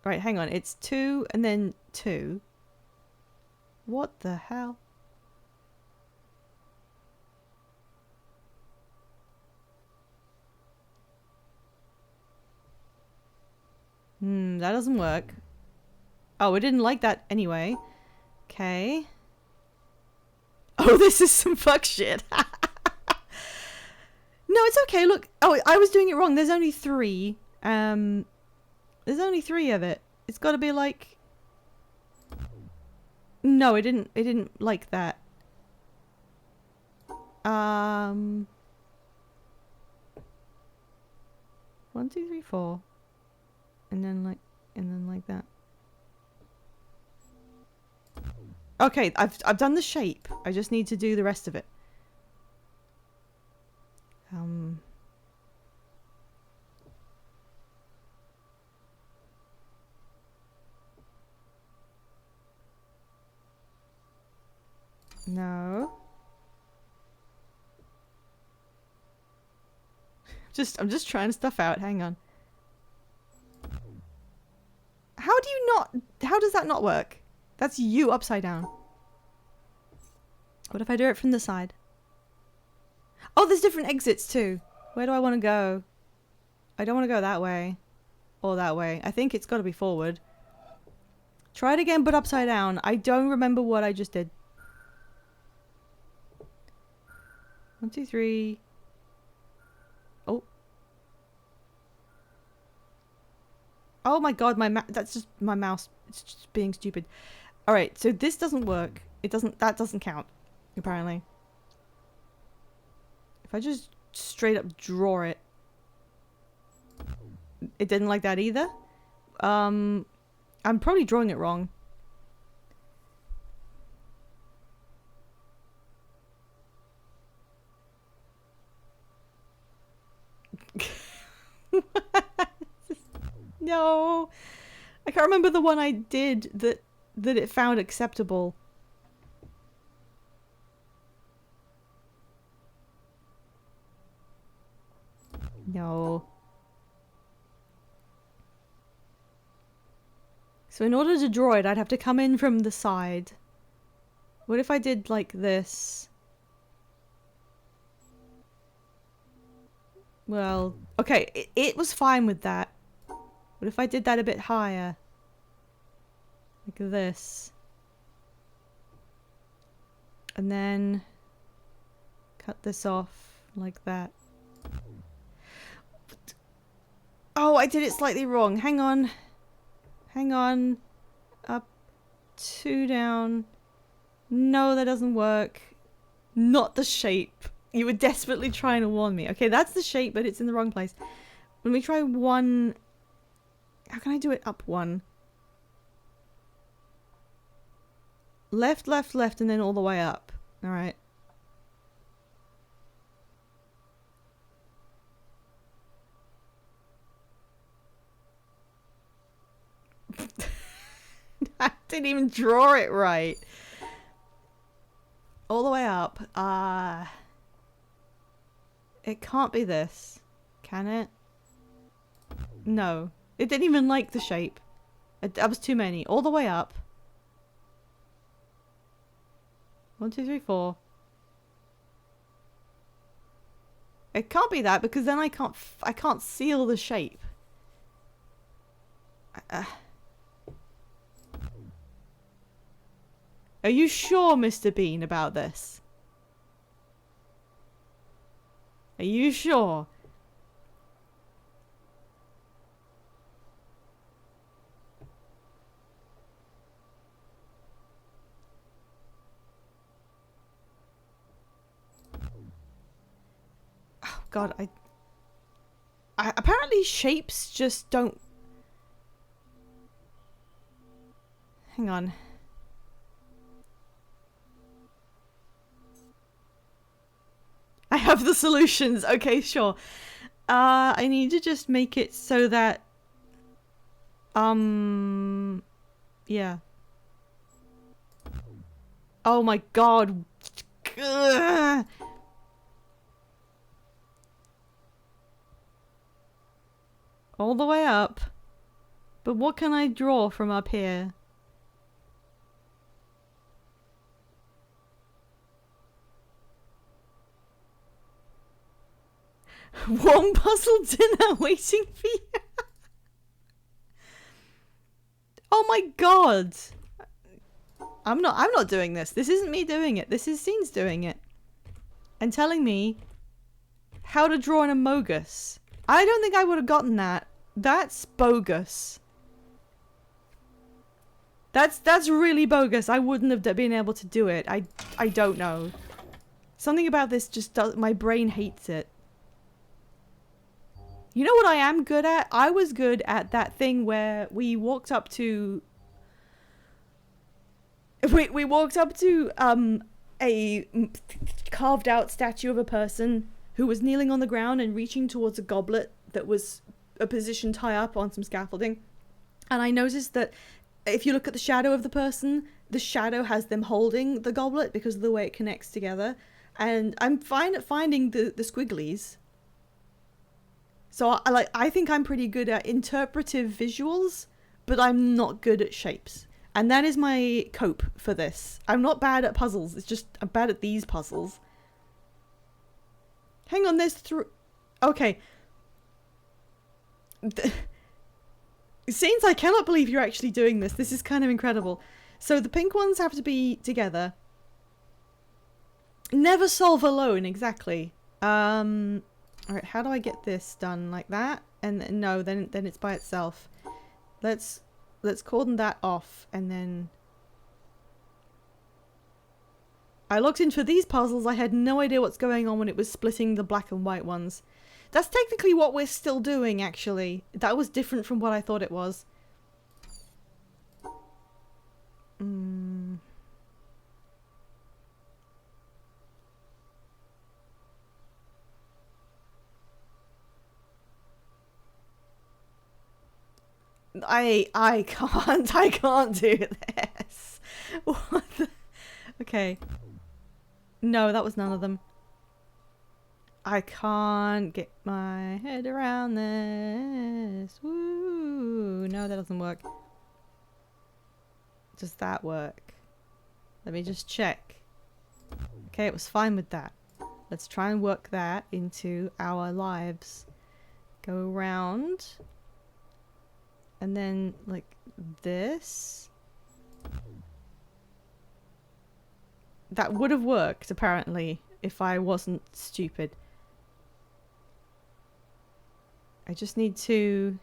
Right, hang on. It's 2 and then 2. What the hell? That doesn't work. Oh, it didn't like that anyway. Okay. Oh, this is some fuck shit. No, it's okay. Look. Oh, I was doing it wrong. There's only 3. There's only 3 of it. It's got to be like... No, it didn't like that. 1, 2, 3, 4. And then like that. Okay, I've done the shape. I just need to do the rest of it. No. I'm just trying stuff out. Hang on. How do you not... How does that not work? That's you upside down. What if I do it from the side? Oh, there's different exits too. Where do I want to go? I don't want to go that way. Or that way. I think it's got to be forward. Try it again, but upside down. I don't remember what I just did. 1, 2, 3. Oh. Oh my god, that's just my mouse. It's just being stupid. Alright, so this doesn't work. That doesn't count, apparently. If I just straight up draw it. It didn't like that either. I'm probably drawing it wrong. No. I can't remember the one I did that it found acceptable. No. So in order to draw it, I'd have to come in from the side. What if I did like this? Well, okay, it was fine with that. What if I did that a bit higher? Like this. And then cut this off like that. Oh, I did it slightly wrong. Hang on. Hang on. Up, 2 down. No, that doesn't work. Not the shape. You were desperately trying to warn me. Okay, that's the shape, but it's in the wrong place. Let me try 1. How can I do it up 1? Left, left, left, and then all the way up. Alright. Didn't even draw it right. All the way up. It can't be this. Can it? No. It didn't even like the shape. That was too many. All the way up. 1, 2, 3, 4. It can't be that because then I can't seal the shape. Are you sure, Mr. Bean, about this? Are you sure? Oh God, I apparently shapes just don't. Hang on. I have the solutions. Okay, sure. I need to just make it so that yeah. Oh my God. Ugh. All the way up. But what can I draw from up here? Warm puzzle dinner waiting for you. Oh my God. I'm not doing this. This isn't me doing it. This is Scenes doing it. And telling me how to draw an Amogus. I don't think I would have gotten that. That's bogus. That's really bogus. I wouldn't have been able to do it. I don't know. Something about this just does. My brain hates it. You know what I am good at? I was good at that thing where we walked up to. We walked up to a carved out statue of a person who was kneeling on the ground and reaching towards a goblet that was positioned high up on some scaffolding. And I noticed that if you look at the shadow of the person, the shadow has them holding the goblet because of the way it connects together. And I'm fine at finding the squigglies. So I think I'm pretty good at interpretive visuals, but I'm not good at shapes. And that is my cope for this. I'm not bad at puzzles. It's just I'm bad at these puzzles. Hang on, there's okay. Scenes, I cannot believe you're actually doing this. This is kind of incredible. So the pink ones have to be together. Never solve alone, exactly. Alright, how do I get this done like that? And no, then it's by itself. Let's cordon that off, and then I looked into these puzzles. I had no idea what's going on when it was splitting the black and white ones. That's technically what we're still doing, actually. That was different from what I thought it was. I can't do this. What the? Okay. No, that was none of them. I can't get my head around this. Woo. No, that doesn't work. Does that work? Let me just check. Okay, it was fine with that. Let's try and work that into our lives. Go around. And then, like, this. That would have worked, apparently, if I wasn't stupid. I just need to...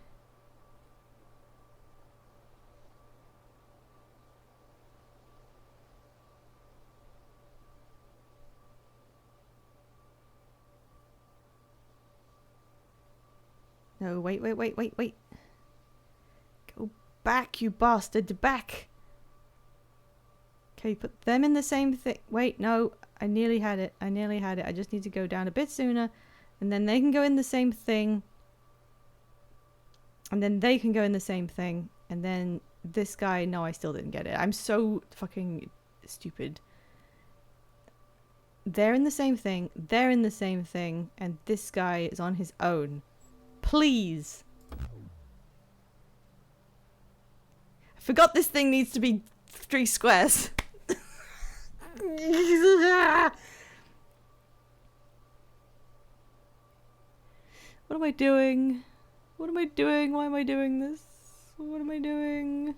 No, wait. Go back, you bastard, back! Okay, put them in the same thing. Wait, no, I nearly had it. I just need to go down a bit sooner. And then they can go in the same thing. And then they can go in the same thing. And then this guy, no, I still didn't get it. I'm so fucking stupid. They're in the same thing, they're in the same thing, and this guy is on his own. Please. I forgot this thing needs to be 3 squares. What am I doing? What am I doing? Why am I doing this? What am I doing?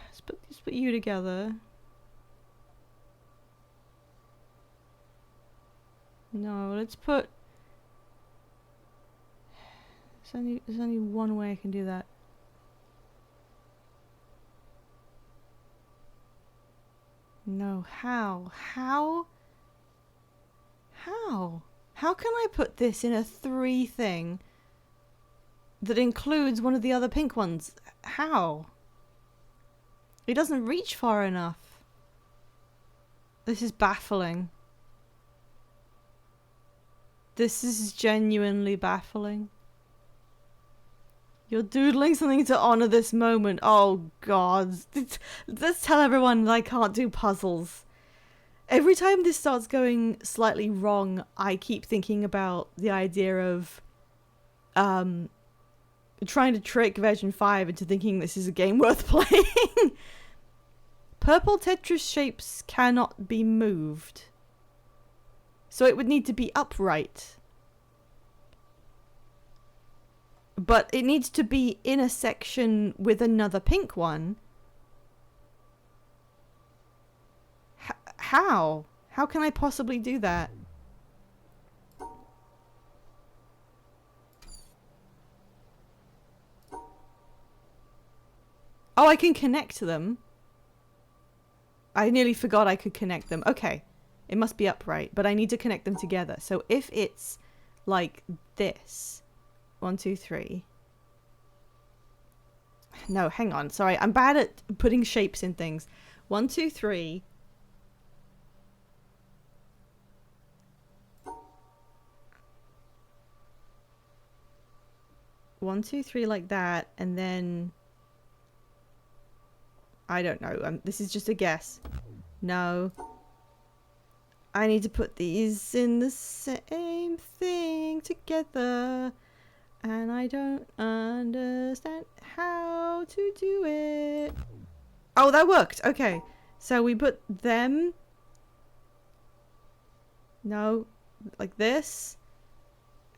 Let's put you together. No, let's put... There's only one way I can do that. No, how? How? How? How can I put this in a 3 thing that includes one of the other pink ones? How? It doesn't reach far enough. This is baffling. This is genuinely baffling. You're doodling something to honor this moment. Oh god. Let's tell everyone that I can't do puzzles. Every time this starts going slightly wrong, I keep thinking about the idea of trying to trick Version 5 into thinking this is a game worth playing. Purple Tetris shapes cannot be moved. So it would need to be upright. But it needs to be in a section with another pink one. How? How can I possibly do that? Oh, I can connect them. I nearly forgot I could connect them. Okay. It must be upright, but I need to connect them together. So if it's like this. 1, 2, 3. No, hang on. Sorry, I'm bad at putting shapes in things. 1, 2, 3. 1, 2, 3 like that, and then I don't know. This is just a guess. No. I need to put these in the same thing together, and I don't understand how to do it. Oh, that worked. Okay. So we put them. No, like this.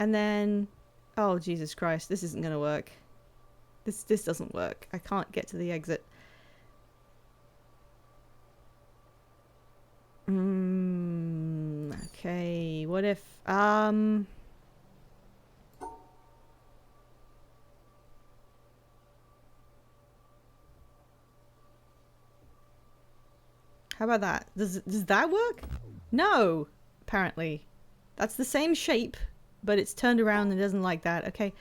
And then, oh, Jesus Christ. This isn't going to work. This doesn't work. I can't get to the exit. Okay. What if, how about that? Does that work? No, apparently. That's the same shape, but it's turned around and doesn't like that. Okay.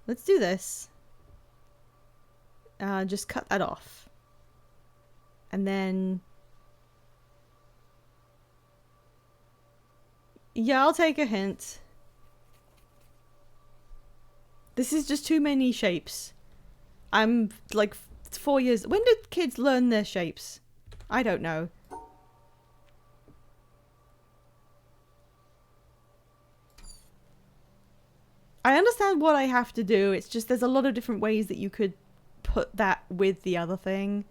Let's do this. Just cut that off. And then... yeah, I'll take a hint. This is just too many shapes. I'm like 4 years... when did kids learn their shapes? I don't know. I understand what I have to do. It's just there's a lot of different ways that you could put that with the other thing.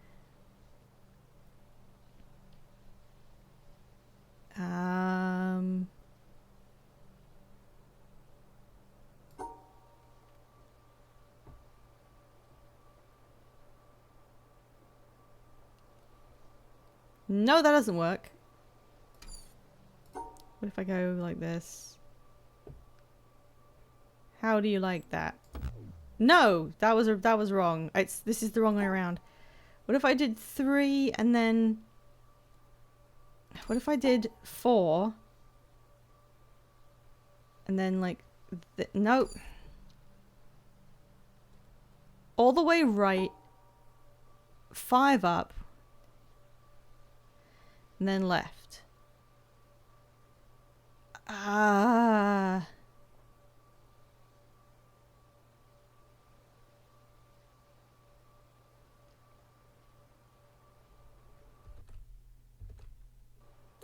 No, that doesn't work. What if I go like this? How do you like that? No, that was wrong. This is the wrong way around. What if I did 3 and then... what if I did 4? And then like... no. All the way right. 5 up. And then left.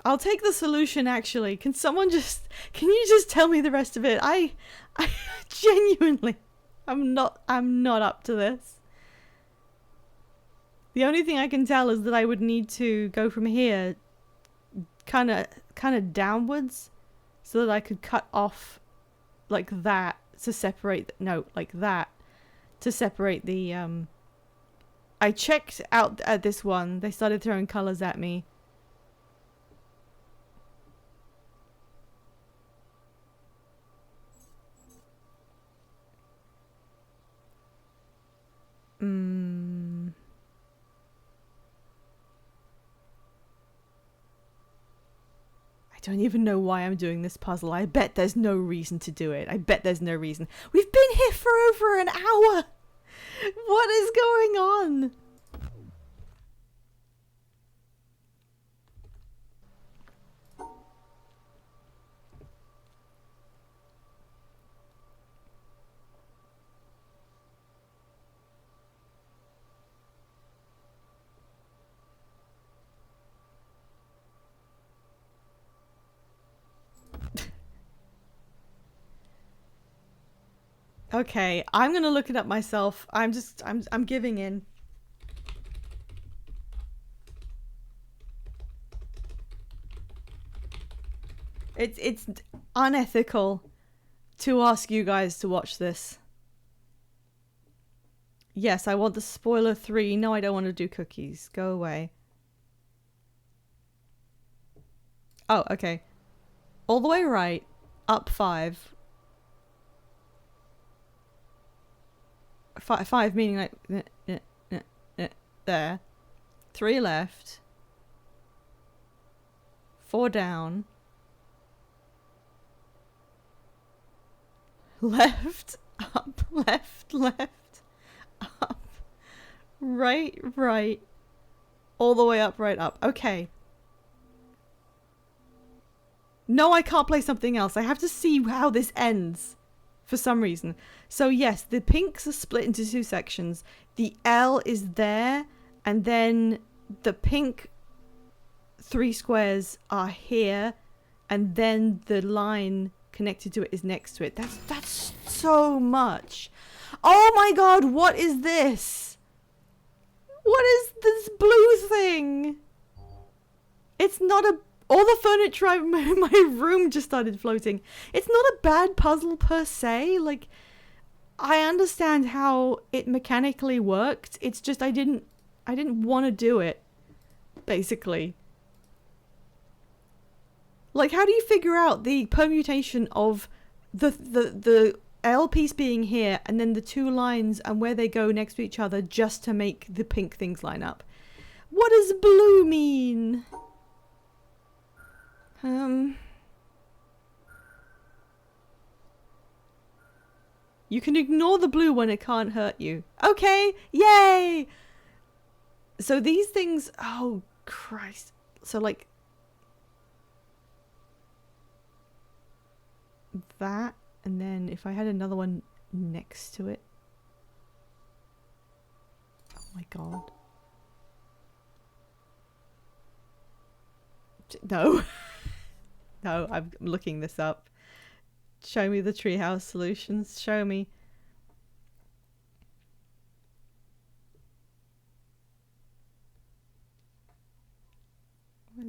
I'll take the solution, actually. Can you just tell me the rest of it? I genuinely, I'm not up to this. The only thing I can tell is that I would need to go from here kind of downwards so that I could cut off like that to separate, no, like that to separate the, I checked out at this one. They started throwing colors at me. I don't even know why I'm doing this puzzle. I bet there's no reason to do it. I bet there's no reason. We've been here for over an hour. What is going on? Okay, I'm gonna look it up myself. I'm giving in. It's unethical to ask you guys to watch this. Yes, I want the spoiler 3. No, I don't want to do cookies. Go away. Oh, okay. All the way right, up 5. 5 meaning like there. 3 left. 4 down. Left, up, left, left, up. Right, right. All the way up, right, up. Okay. No, I can't play something else. I have to see how this ends. For some reason. So yes, the pinks are split into 2 sections. The L is there, and then the pink 3 squares are here, and then the line connected to it is next to it. That's so much. Oh my god, what is this? What is this blue thing? It's not a... All the furniture in my room just started floating. It's not a bad puzzle per se. Like, I understand how it mechanically worked. It's just I didn't want to do it, basically. Like, how do you figure out the permutation of the L piece being here and then the 2 lines and where they go next to each other just to make the pink things line up? What does blue mean? You can ignore the blue when it can't hurt you. Okay, yay! So these things, oh Christ. So like that, and then if I had another one next to it. Oh my god. No. No, I'm looking this up. Show me the treehouse solutions. Show me.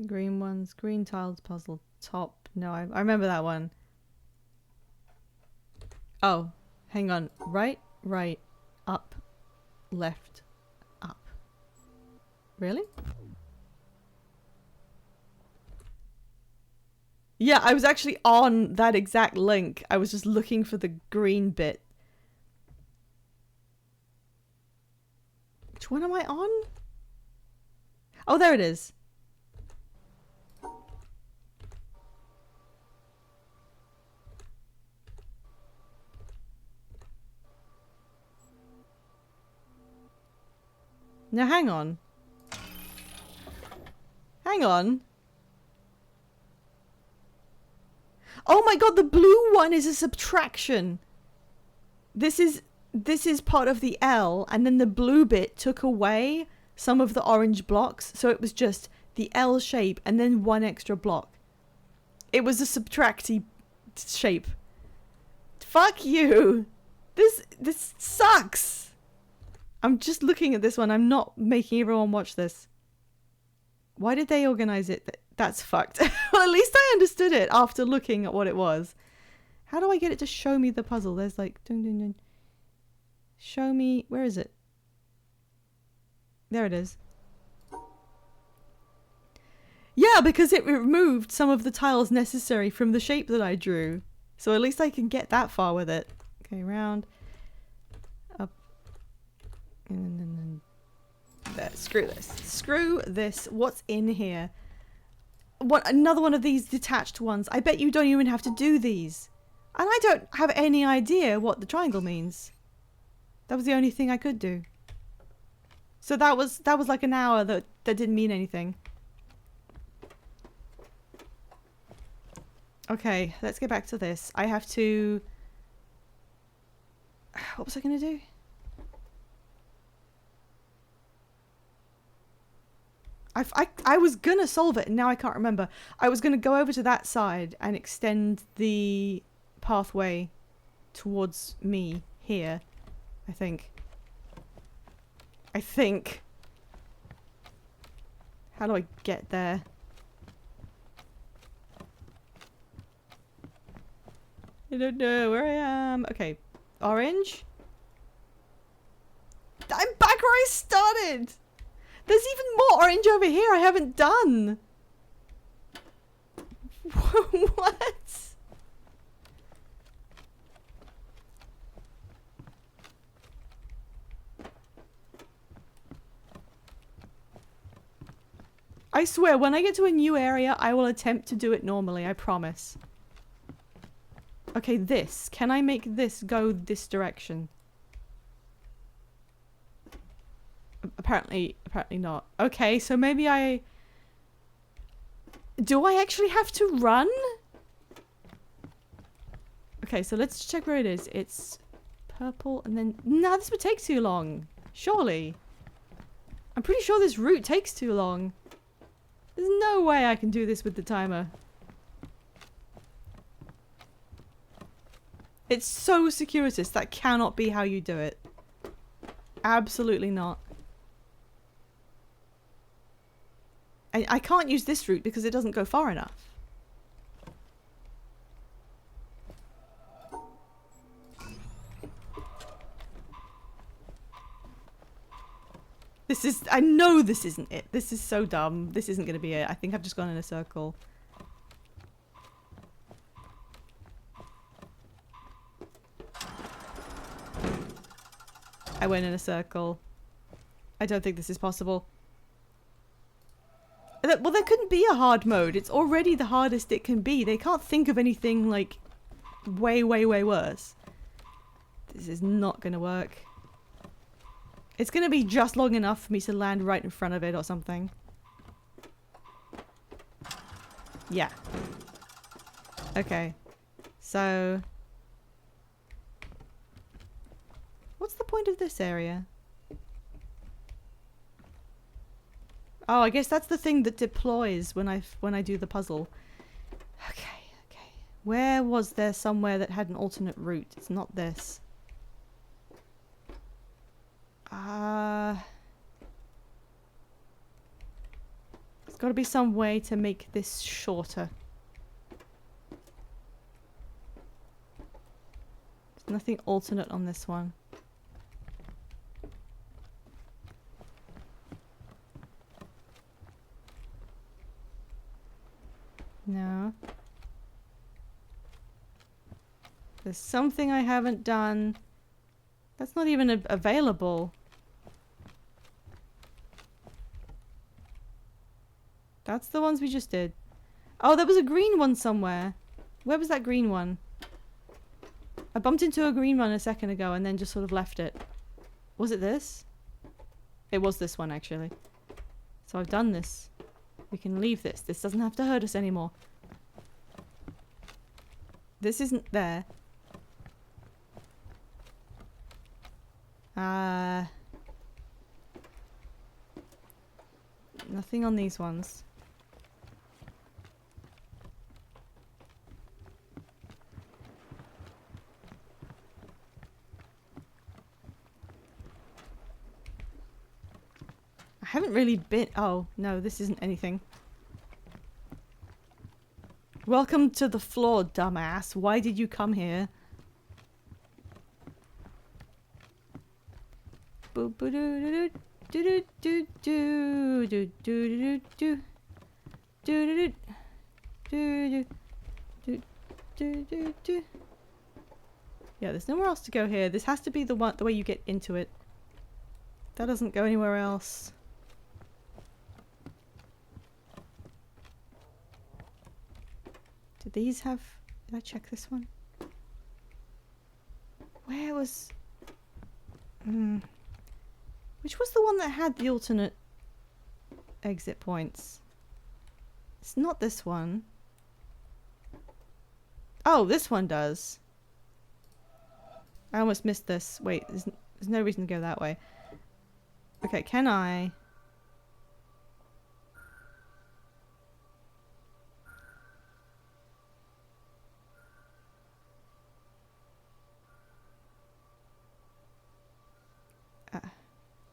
Green ones. Green tiles puzzle. Top. No, I remember that one. Oh, hang on. Right, right, up, left, up. Really? Yeah, I was actually on that exact link. I was just looking for the green bit. Which one am I on? Oh, there it is. Now hang on. Hang on. Oh my god, the blue one is a subtraction. This is part of the L, and then the blue bit took away some of the orange blocks, so it was just the L shape, and then one extra block. It was a subtracty shape. Fuck you. This sucks. I'm just looking at this one. I'm not making everyone watch this. Why did they organize it? That's fucked. Well, at least I understood it after looking at what it was. How do I get it to show me the puzzle? There's like... Dun, dun, dun. Show me... Where is it? There it is. Yeah, because it removed some of the tiles necessary from the shape that I drew. So at least I can get that far with it. Okay, round. Up. And then there. Screw this. Screw this. What's in here? What? Another one of these detached ones. I bet you don't even have to do these. And I don't have any idea what the triangle means. That was the only thing I could do. So that was like an hour that didn't mean anything. Okay, let's get back to this. I have to... What was I going to do? I was going to solve it and now I can't remember. I was going to go over to that side and extend the pathway towards me here, I think. How do I get there? I don't know where I am. Okay. Orange. I'm back where I started. There's even more orange over here I haven't done. What? I swear, when I get to a new area, I will attempt to do it normally, I promise. Okay, this. Can I make this go this direction? Apparently not. Okay, so maybe I... Do I actually have to run? Okay, so let's check where it is. It's purple and then... No, this would take too long. Surely. I'm pretty sure this route takes too long. There's no way I can do this with the timer. It's so circuitous. That cannot be how you do it. Absolutely not. I can't use this route because it doesn't go far enough. This is... I know this isn't it. This is so dumb. This isn't going to be it. I think I've just gone in a circle. I went in a circle. I don't think this is possible. Well, there couldn't be a hard mode. It's already the hardest it can be. They can't think of anything, like, way, way, way worse. This is not going to work. It's going to be just long enough for me to land right in front of it or something. Yeah. Okay. So... What's the point of this area? Oh, I guess that's the thing that deploys when I do the puzzle. Okay, okay. Where was there somewhere that had an alternate route? It's not this. There's got to be some way to make this shorter. There's nothing alternate on this one. No. There's something I haven't done. That's not even available. That's the ones we just did. Oh, there was a green one somewhere. Where was that green one? I bumped into a green one a second ago and then just sort of left it. Was it this? It was this one, actually. So I've done this. We can leave this. This doesn't have to hurt us anymore. This isn't there. Nothing on these ones. haven't really been... Oh, no, this isn't anything. Welcome to the floor, dumbass. Why did you come here? Boop doo doo doo doo doo doo doo doo doo doo doo doo doo. Yeah, there's nowhere else to go here. This has to be the way you get into it. That doesn't go anywhere else. Did these have... Did I check this one? Where was... Which was the one that had the alternate exit points? It's not this one. Oh, this one does. I almost missed this. Wait, there's no reason to go that way. Okay, can I...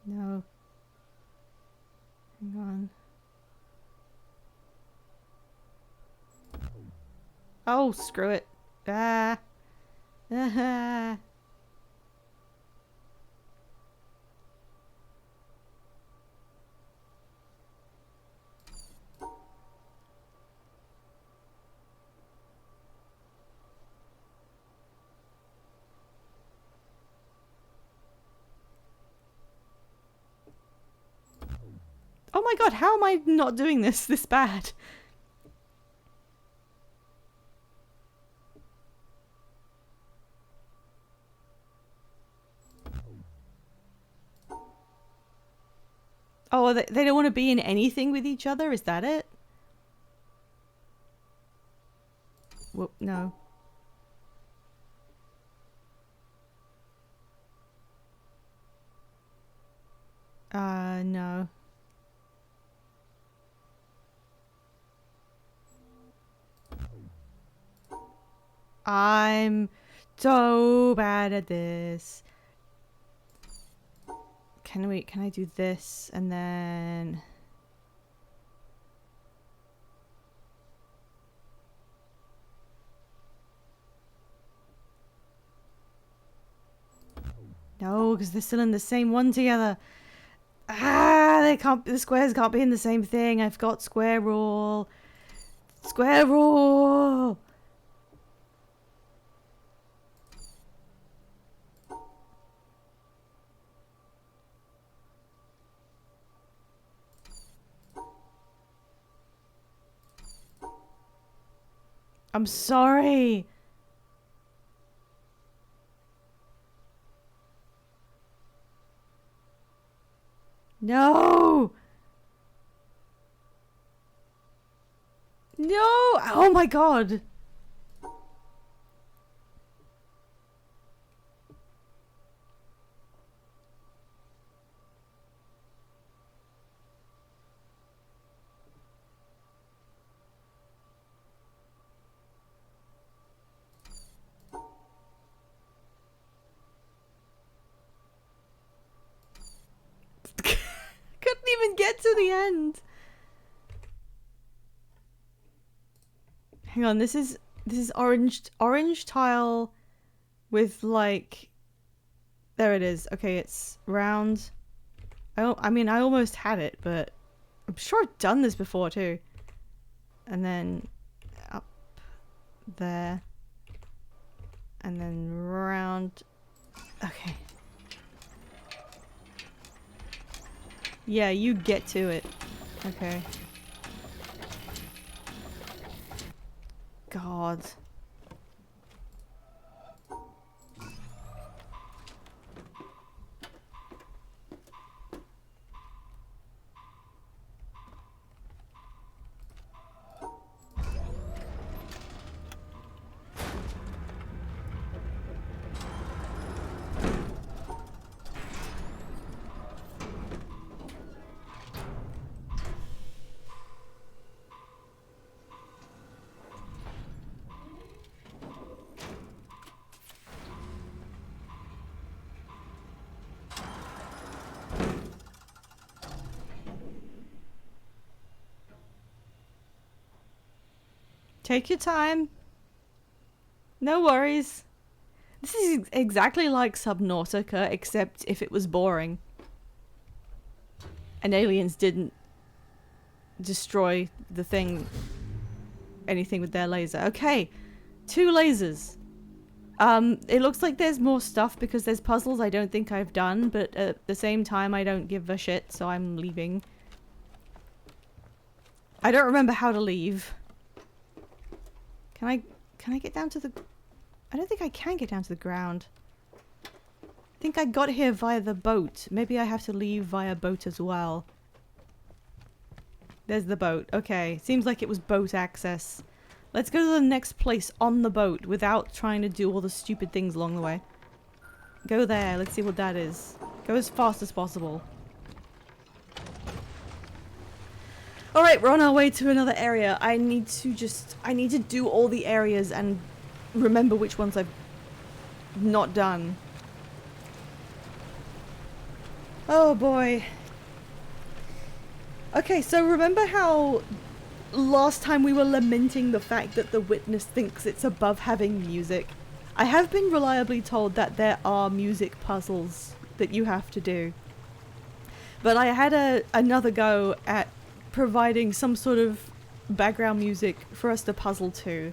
No. Hang on. Oh, screw it. Ah. Ah. Oh my god, how am I not doing this bad? Oh, they don't want to be in anything with each other? Is that it? Whoop, no. No. I'm so bad at this. Can I do this and then... No, because they're still in the same one together. Ah, the squares can't be in the same thing. I've got square rule. Square rule! I'm sorry. No. No. Oh my god. Couldn't even get to the end. Hang on, this is orange tile with like, there it is. Okay, it's round. I mean, I almost had it, but I'm sure I've done this before too. And then up there. And then round. Okay. Yeah, you get to it. Okay. God. Take your time. No worries. This is exactly like Subnautica, except if it was boring. And aliens didn't destroy the thing, anything with their laser. Okay, 2 lasers. It looks like there's more stuff because there's puzzles I don't think I've done, but at the same time I don't give a shit, so I'm leaving. I don't remember how to leave. Can I get down to the... I don't think I can get down to the ground. I think I got here via the boat. Maybe I have to leave via boat as well. There's the boat. Okay, seems like it was boat access. Let's go to the next place on the boat without trying to do all the stupid things along the way. Go there. Let's see what that is. Go as fast as possible. Alright, we're on our way to another area. I need to do all the areas and remember which ones I've not done. Oh boy. Okay, so remember how last time we were lamenting the fact that the witness thinks it's above having music? I have been reliably told that there are music puzzles that you have to do. But I had another go at providing some sort of background music for us to puzzle to.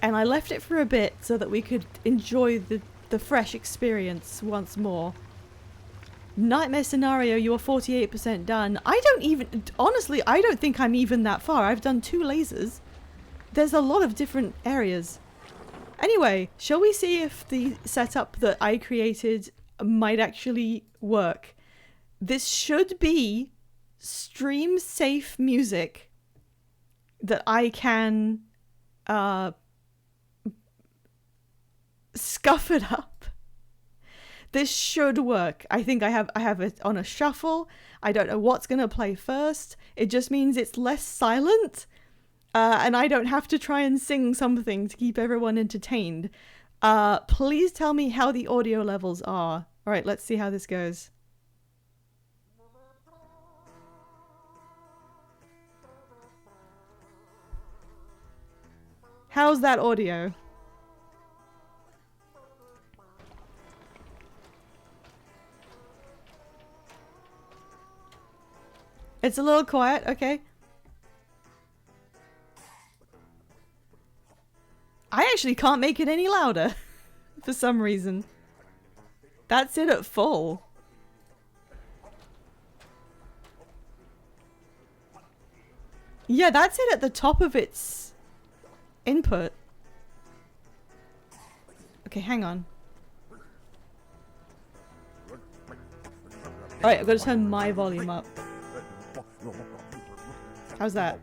And I left it for a bit so that we could enjoy the fresh experience once more. Nightmare scenario, you are 48% done. Honestly, I don't think I'm even that far. I've done 2 lasers. There's a lot of different areas. Anyway, shall we see if the setup that I created might actually work? This should be stream safe music that I can scuff it up. This should work. I think I have it on a shuffle. I don't know what's going to play first. It just means it's less silent. And I don't have to try and sing something to keep everyone entertained. Please tell me how the audio levels are. Alright, let's see how this goes. How's that audio? It's a little quiet, okay. I actually can't make it any louder for some reason. That's it at full. Yeah, that's it at the top of its input. Okay, hang on. Alright, I've got to turn my volume up. How's that?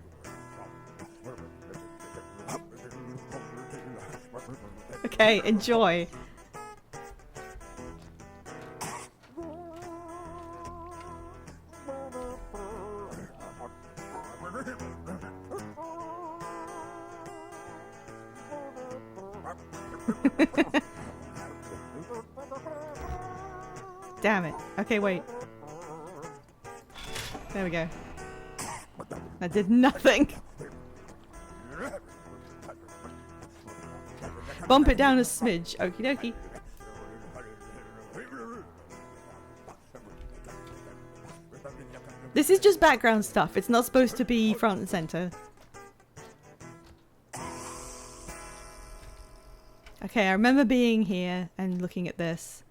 Okay, enjoy. Damn it. Okay, wait. There we go. That did nothing. Bump it down a smidge. Okie dokie. This is just background stuff. It's not supposed to be front and center. Okay, I remember being here and looking at this.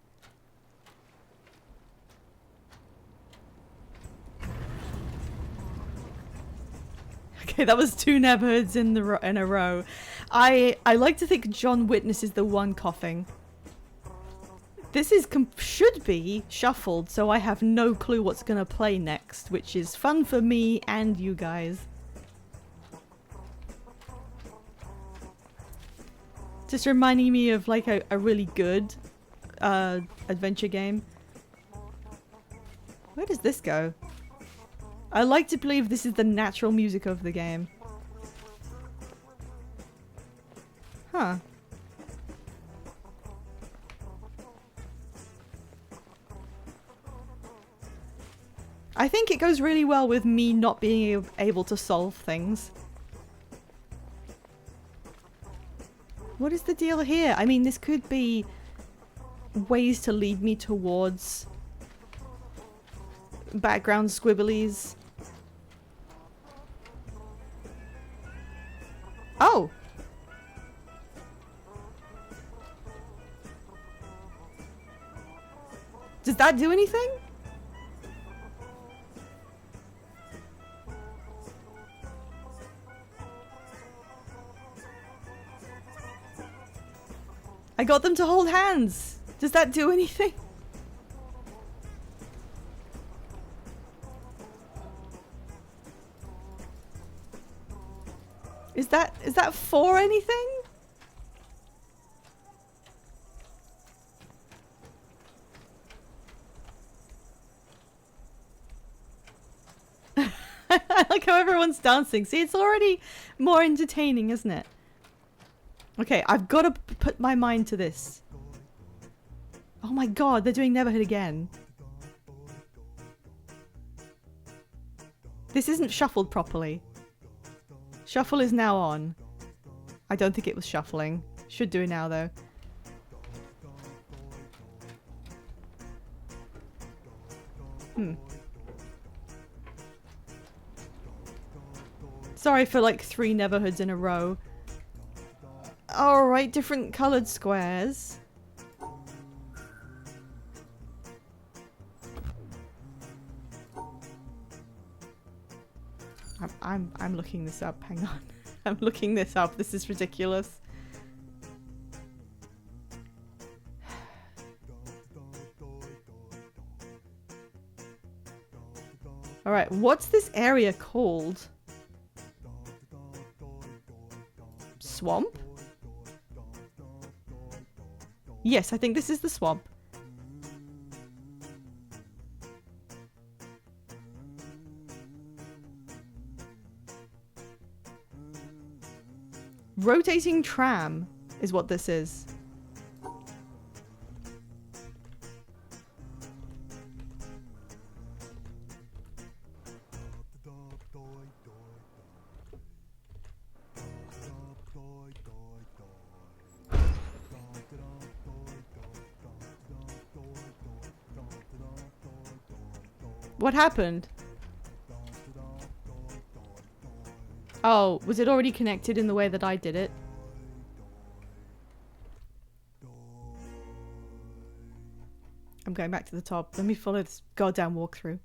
Okay, that was 2 neighborhoods in a row. I like to think John Witness is the one coughing. This should be shuffled, so I have no clue what's gonna play next, which is fun for me and you guys. Just reminding me of like a really good adventure game. Where does this go? I like to believe this is the natural music of the game. Huh. I think it goes really well with me not being able to solve things. What is the deal here? I mean, this could be ways to lead me towards background squibblies. Oh! Does that do anything? I got them to hold hands. Does that do anything? Is that for anything? I like how everyone's dancing. See, it's already more entertaining, isn't it? Okay, I've got to put my mind to this. Oh my god, they're doing Neverhood again. This isn't shuffled properly. Shuffle is now on. I don't think it was shuffling. Should do it now, though. Sorry for like 3 Neverhoods in a row. Alright, different coloured squares. I'm looking this up. Hang on. I'm looking this up. This is ridiculous. Alright, what's this area called? Swamp? Yes, I think this is the swamp. Rotating tram is what this is. What happened? Oh, was it already connected in the way that I did it? I'm going back to the top. Let me follow this goddamn walkthrough.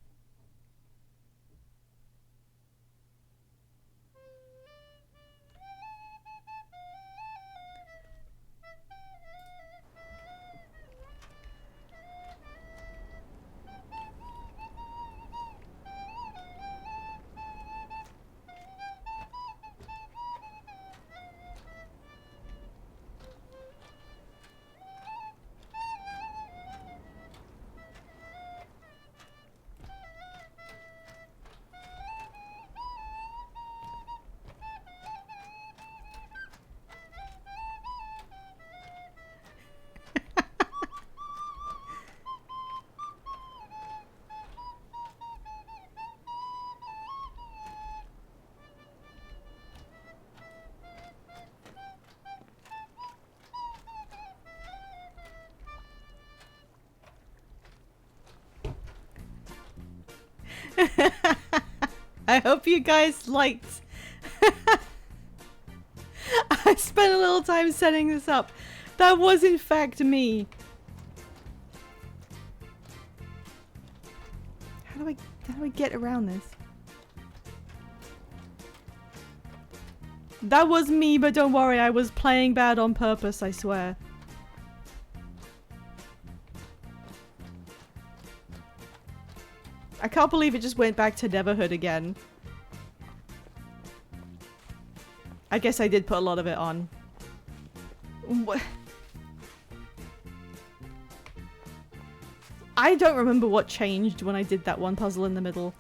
I hope you guys liked. I spent a little time setting this up. That was in fact me. How do I get around this? That was me, but don't worry, I was playing bad on purpose, I swear. I can't believe it just went back to Neverhood again. I guess I did put a lot of it on. What? I don't remember what changed when I did that one puzzle in the middle.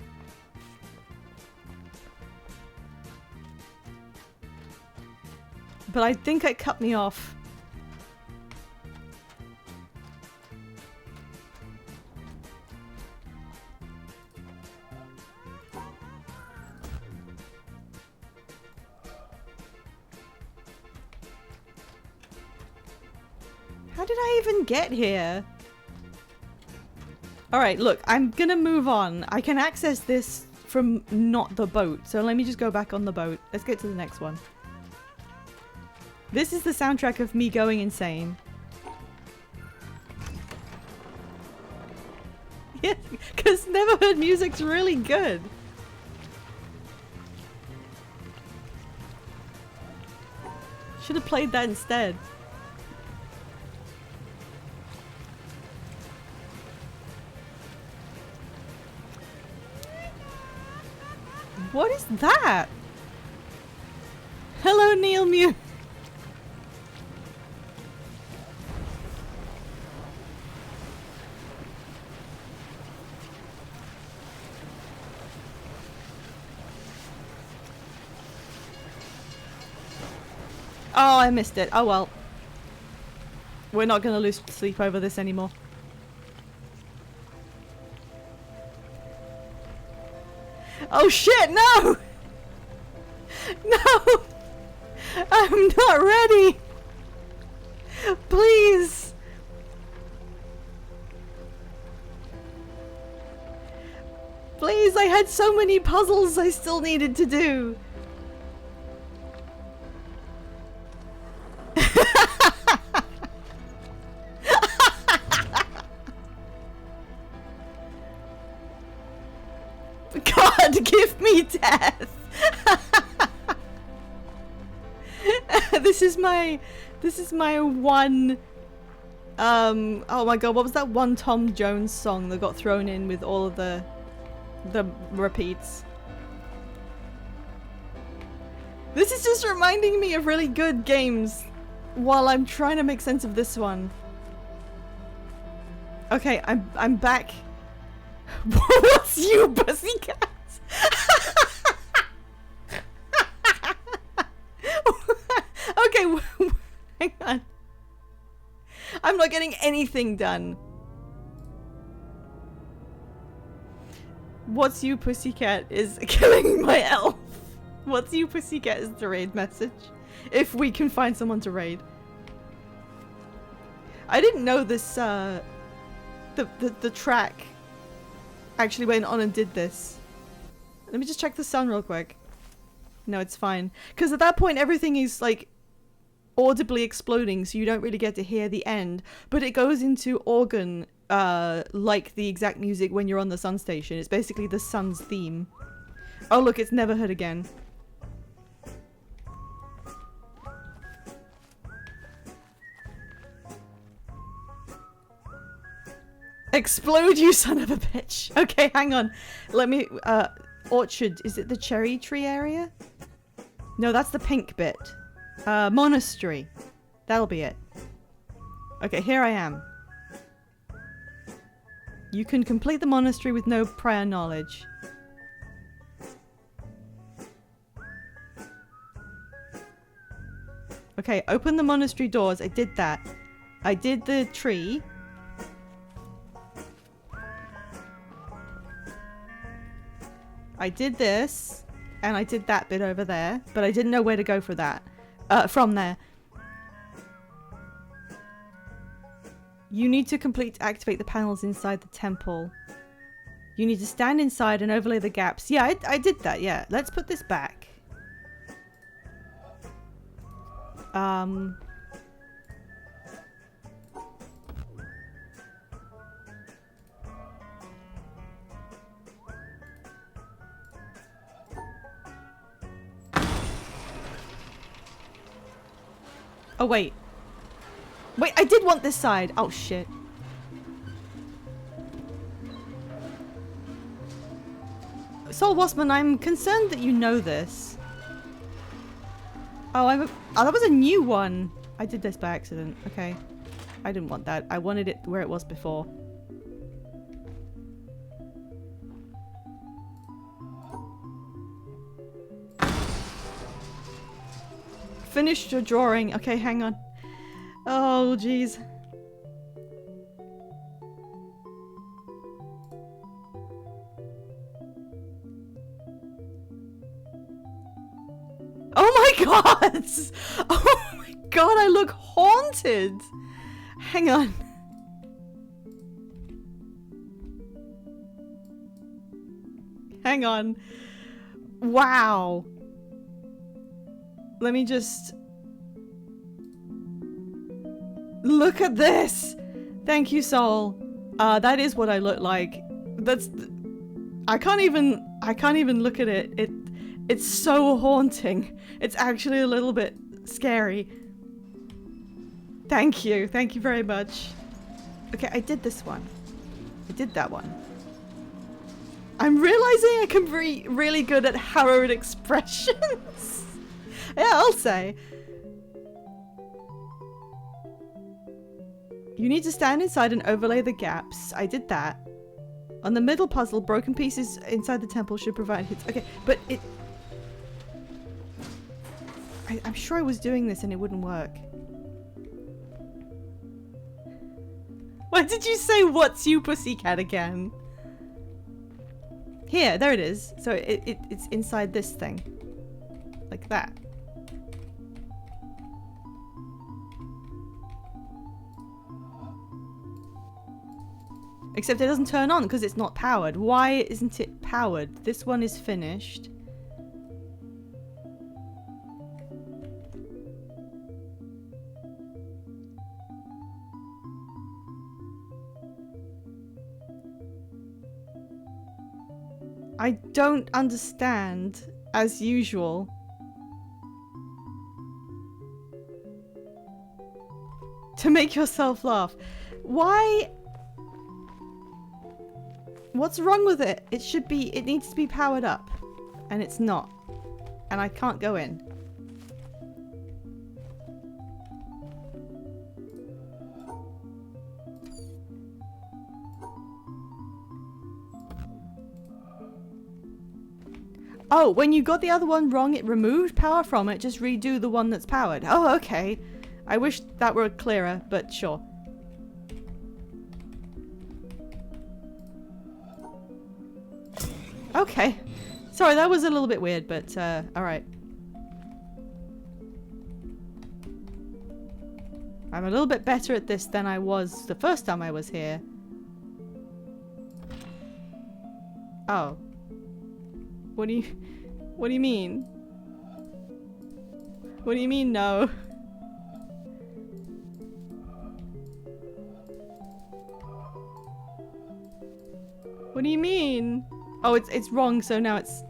But I think it cut me off. How did I even get here? Alright, look, I'm gonna move on. I can access this from not the boat, so let me just go back on the boat. Let's get to the next one. This is the soundtrack of me going insane. Yeah, because Never Heard music's really good. Should have played that instead. What is that? Hello, Neil Mew. Oh, I missed it. Oh well. We're not gonna lose sleep over this anymore. Oh shit, no! No! I'm not ready! Please! Please, I had so many puzzles I still needed to do. God, give me death! This is my one oh my god, what was that one Tom Jones song that got thrown in with all of the repeats? This is just reminding me of really good games while I'm trying to make sense of this one. Okay, I'm back. What's you, pussycat? Okay, hang on. I'm not getting anything done. What's you, pussycat is killing my elf. What's you, pussycat is the raid message. If we can find someone to raid. I didn't know this, the track actually went on and did this. Let me just check the sound real quick. No, it's fine. Because at that point everything is like audibly exploding, so you don't really get to hear the end. But it goes into organ, like the exact music when you're on the Sun Station. It's basically the Sun's theme. Oh look, it's Never Heard again. Explode, you son of a bitch. Okay, hang on. Let me, orchard. Is it the cherry tree area? No, that's the pink bit. Monastery. That'll be it. Okay, here I am. You can complete the monastery with no prior knowledge. Okay, open the monastery doors. I did that. I did the tree. I did this, and I did that bit over there, but I didn't know where to go for that. From there. You need to activate the panels inside the temple. You need to stand inside and overlay the gaps. Yeah, I did that, yeah. Let's put this back. Oh, wait. Wait, I did want this side. Oh, shit. Soul Waspman, I'm concerned that you know this. Oh, that was a new one. I did this by accident. Okay. I didn't want that. I wanted it where it was before. Finished your drawing. Okay, hang on. Oh, jeez. Oh my god! Oh my god, I look haunted! Hang on. Hang on. Wow. Let me just... Look at this! Thank you, Soul. That is what I look like. That's... I can't even look at it. It's so haunting. It's actually a little bit scary. Thank you. Thank you very much. Okay, I did this one. I did that one. I'm realizing I can be really good at harrowed expressions. Yeah, I'll say. You need to stand inside and overlay the gaps. I did that. On the middle puzzle, broken pieces inside the temple should provide hits. Okay, but it... I'm sure I was doing this and it wouldn't work. Why did you say "what's you, pussycat" again? Here, there it is. So it's inside this thing. Like that. Except it doesn't turn on because it's not powered. Why isn't it powered? This one is finished. I don't understand, as usual. To make yourself laugh. Why? What's wrong with it? It needs to be powered up. And it's not. And I can't go in. Oh, when you got the other one wrong, it removed power from it. Just redo the one that's powered. Oh, okay. I wish that were clearer, but sure. Okay. Sorry, that was a little bit weird, but alright. I'm a little bit better at this than I was the first time I was here. Oh. What do you mean? What do you mean, no? What do you mean? Oh, it's wrong, so now it's...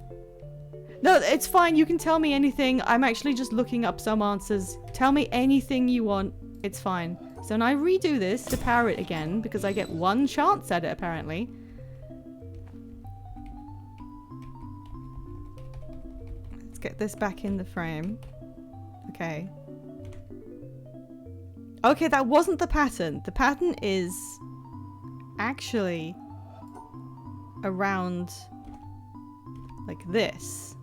No, it's fine, you can tell me anything. I'm actually just looking up some answers. Tell me anything you want. It's fine. So now I redo this to power it again, because I get one chance at it, apparently. Let's get this back in the frame. Okay. Okay, that wasn't the pattern. The pattern is actually around like this.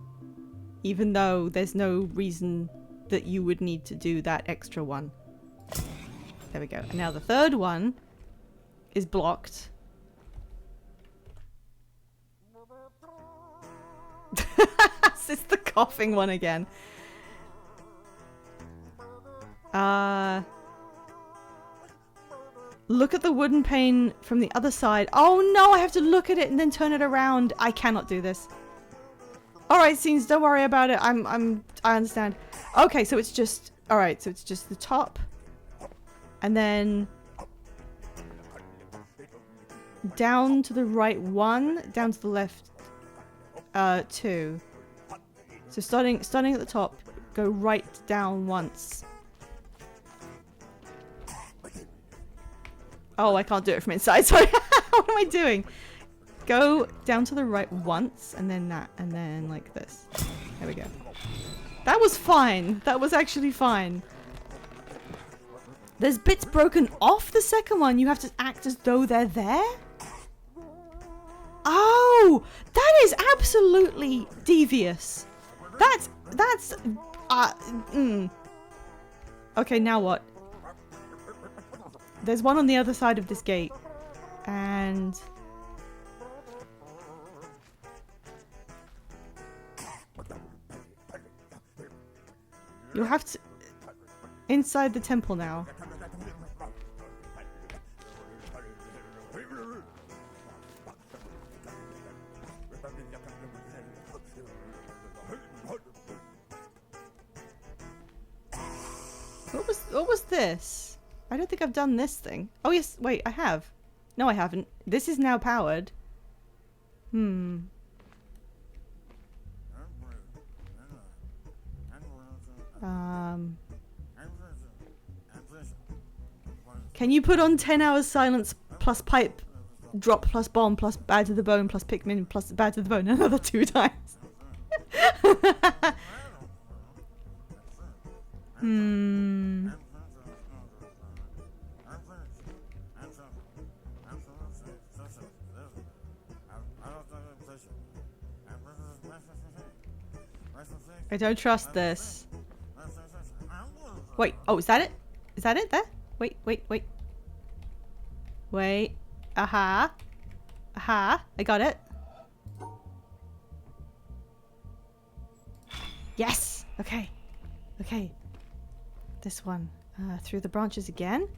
Even though there's no reason that you would need to do that extra one. There we go. And now the third one is blocked. It's the coughing one again. Look at the wooden pane from the other side. Oh no, I have to look at it and then turn it around. I cannot do this. Alright, scenes, don't worry about it. I understand. Okay, so it's just... Alright, so it's just the top. And then... down to the right one, down to the left two. So starting at the top, go right down once. Oh, I can't do it from inside. Sorry. What am I doing? Go down to the right once, and then that, and then like this. There we go. That was fine. That was actually fine. There's bits broken off the second one. You have to act as though they're there? Oh! That is absolutely devious. That's... Okay, now what? There's one on the other side of this gate. And... you'll have to... inside the temple now. what was this? I don't think I've done this thing. Oh yes, wait, I have. No, I haven't. This is now powered. Hmm. Can you put on 10 hours silence plus pipe drop plus bomb plus bad to the bone plus Pikmin plus bad to the bone another 2 times? Hmm. I don't trust this. Wait, oh, is that it? Is that it there? Wait, wait, wait. Wait. Aha. Aha. I got it. Yes! Okay. Okay. This one. Through the branches again.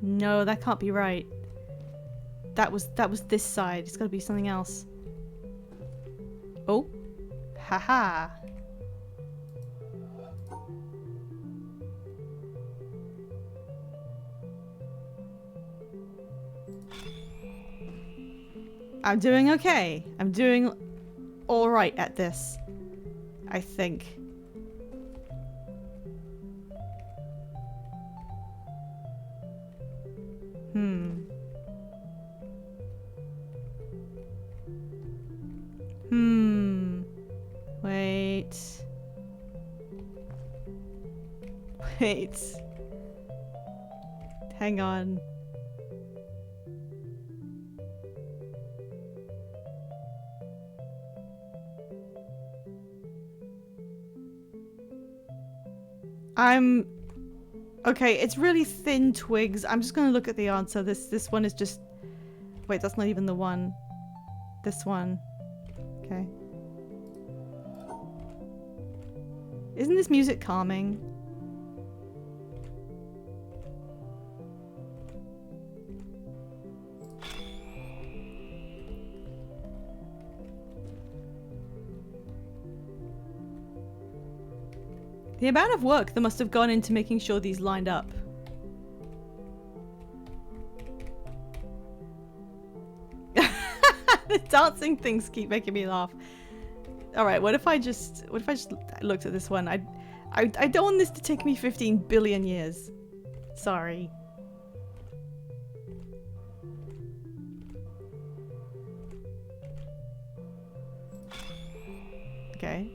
No, that can't be right. That was this side. It's gotta be something else. Oh. Haha. I'm doing okay. I'm doing alright at this. I think. Wait. Wait. Hang on. Okay, it's really thin twigs. I'm just gonna look at the answer. This one is just... Wait, that's not even the one. This one. Okay. Isn't this music calming? The amount of work that must have gone into making sure these lined up. The dancing things keep making me laugh. Alright, what if I just looked at this one? I don't want this to take me 15 billion years. Sorry. Okay.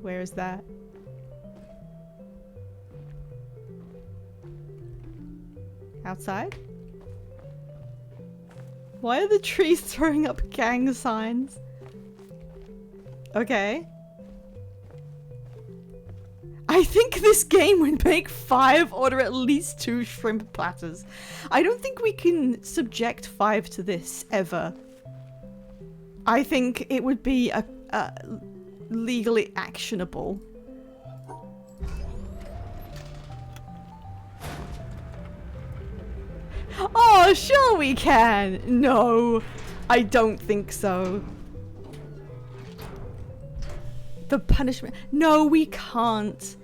Where is that? Outside? Why are the trees throwing up gang signs? Okay. I think this game would make 5 or at least 2 shrimp platters. I don't think we can subject 5 to this ever. I think it would be a legally actionable. Oh, sure we can! No, I don't think so. The punishment... No, we can't.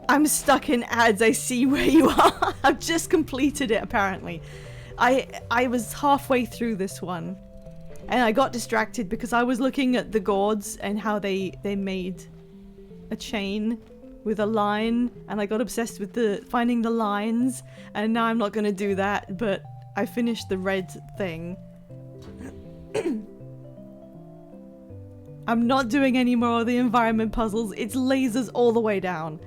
I'm stuck in ads. I see where you are. I've just completed it, apparently. I was halfway through this one. And I got distracted because I was looking at the gourds and how they made a chain with a line, and I got obsessed with finding the lines, and now I'm not gonna do that, but I finished the red thing. I'm not doing any more of the environment puzzles. It's lasers all the way down.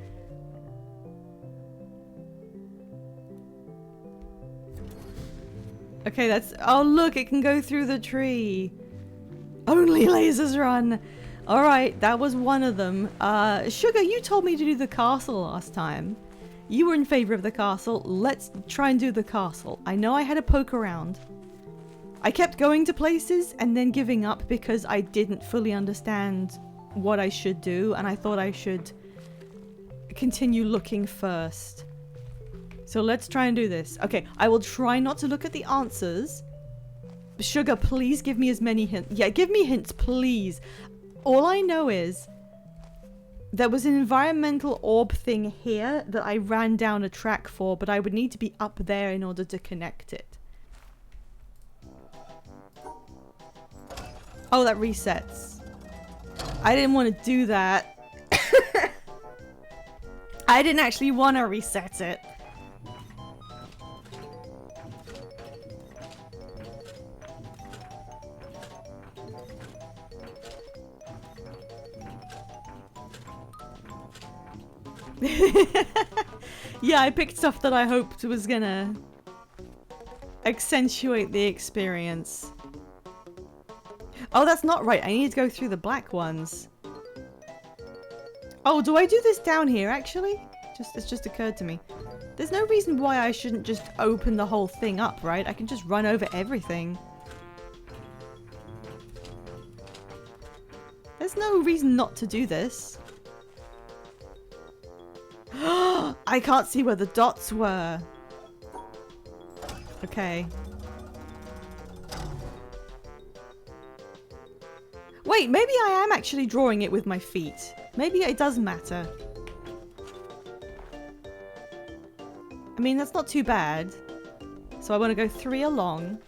Okay, that's... Oh look, it can go through the tree. Only lasers run. Alright, that was one of them. Sugar, you told me to do the castle last time. You were in favor of the castle. Let's try and do the castle. I know I had to poke around. I kept going to places and then giving up because I didn't fully understand what I should do, and I thought I should continue looking first. So let's try and do this. Okay, I will try not to look at the answers. Sugar, please give me as many hints. Yeah, give me hints, please. All I know is there was an environmental orb thing here that I ran down a track for, but I would need to be up there in order to connect it. Oh, that resets. I didn't want to do that. I didn't actually want to reset it. Yeah, I picked stuff that I hoped was gonna accentuate the experience. Oh, that's not right. I need to go through the black ones. Oh, do I do this down here, actually? It's just occurred to me. There's no reason why I shouldn't just open the whole thing up, right? I can just run over everything. There's no reason not to do this. I can't see where the dots were. Okay. Wait, maybe I am actually drawing it with my feet. Maybe it does matter. I mean, that's not too bad. So I want to go 3 along.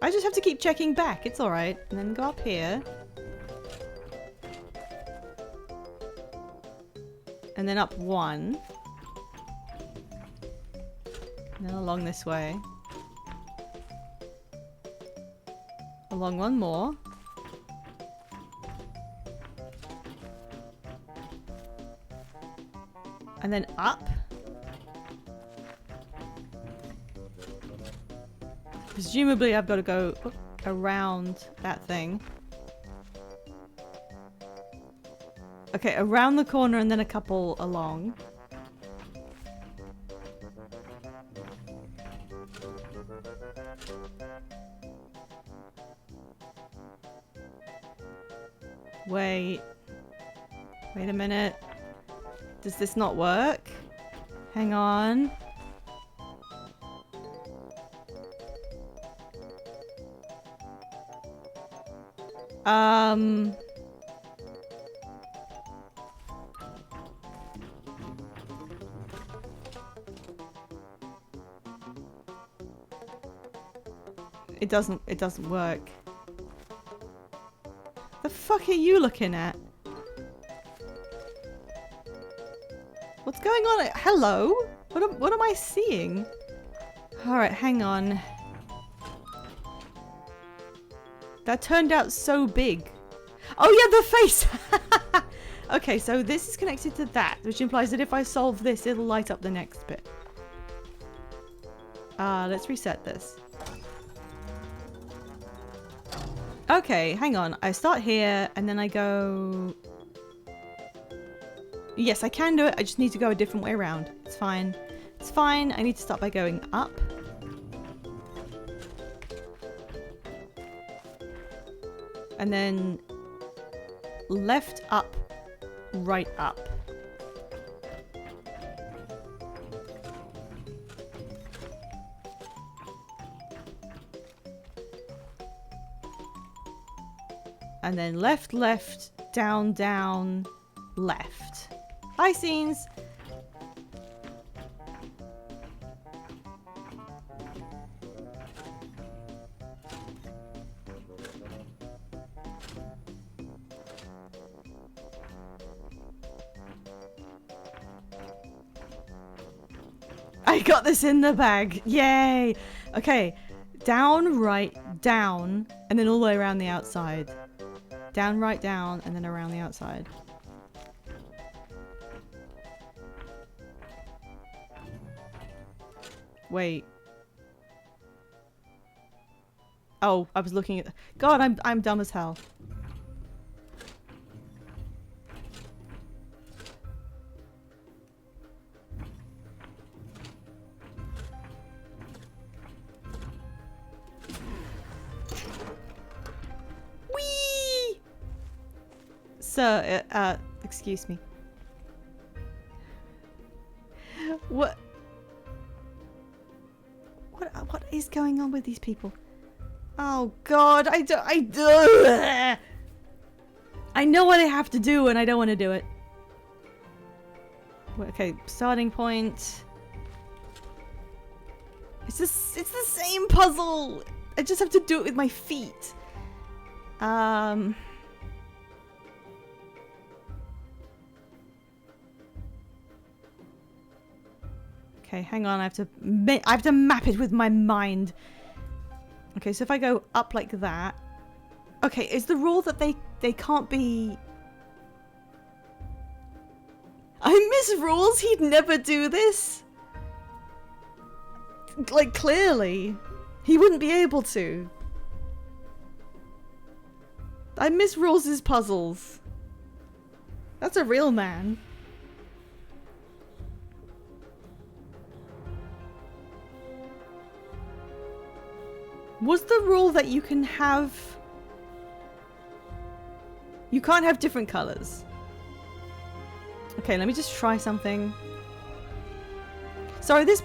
I just have to keep checking back. It's alright. And then go up here. And then up 1. And then along this way. Along 1 more. And then up. Presumably I've got to go around that thing. Okay, around the corner and then a couple along. Wait. Wait a minute. Does this not work? Hang on. It doesn't work. The fuck are you looking at? What's going on? Hello? What am I seeing? Alright, hang on. That turned out so big. Oh yeah, the face! Okay, so this is connected to that, which implies that if I solve this, it'll light up the next bit. Let's reset this. Okay, hang on. I start here, and then I go... Yes, I can do it. I just need to go a different way around. It's fine. It's fine. I need to start by going up. And then... left, up, right, up. And then left, left, down, down, left. Hi, scenes! I got this in the bag! Yay! Okay, down, right, down, and then all the way around the outside. Down, right, down, and then around the outside. Wait. Oh, I was looking at... God, I'm dumb as hell. sir, excuse me. What is going on with these people? Oh God, I know what I have to do and I don't want to do it. Okay, starting point. It's the same puzzle. I just have to do it with my feet. Okay, hang on. I have to map it with my mind. Okay, so if I go up like that. Okay, is the rule that they can't be... I miss rules. He'd never do this. Like, clearly. He wouldn't be able to. I miss Rules' puzzles. That's a real man. Was the rule that you can have... You can't have different colors. Okay, let me just try something. Sorry, this...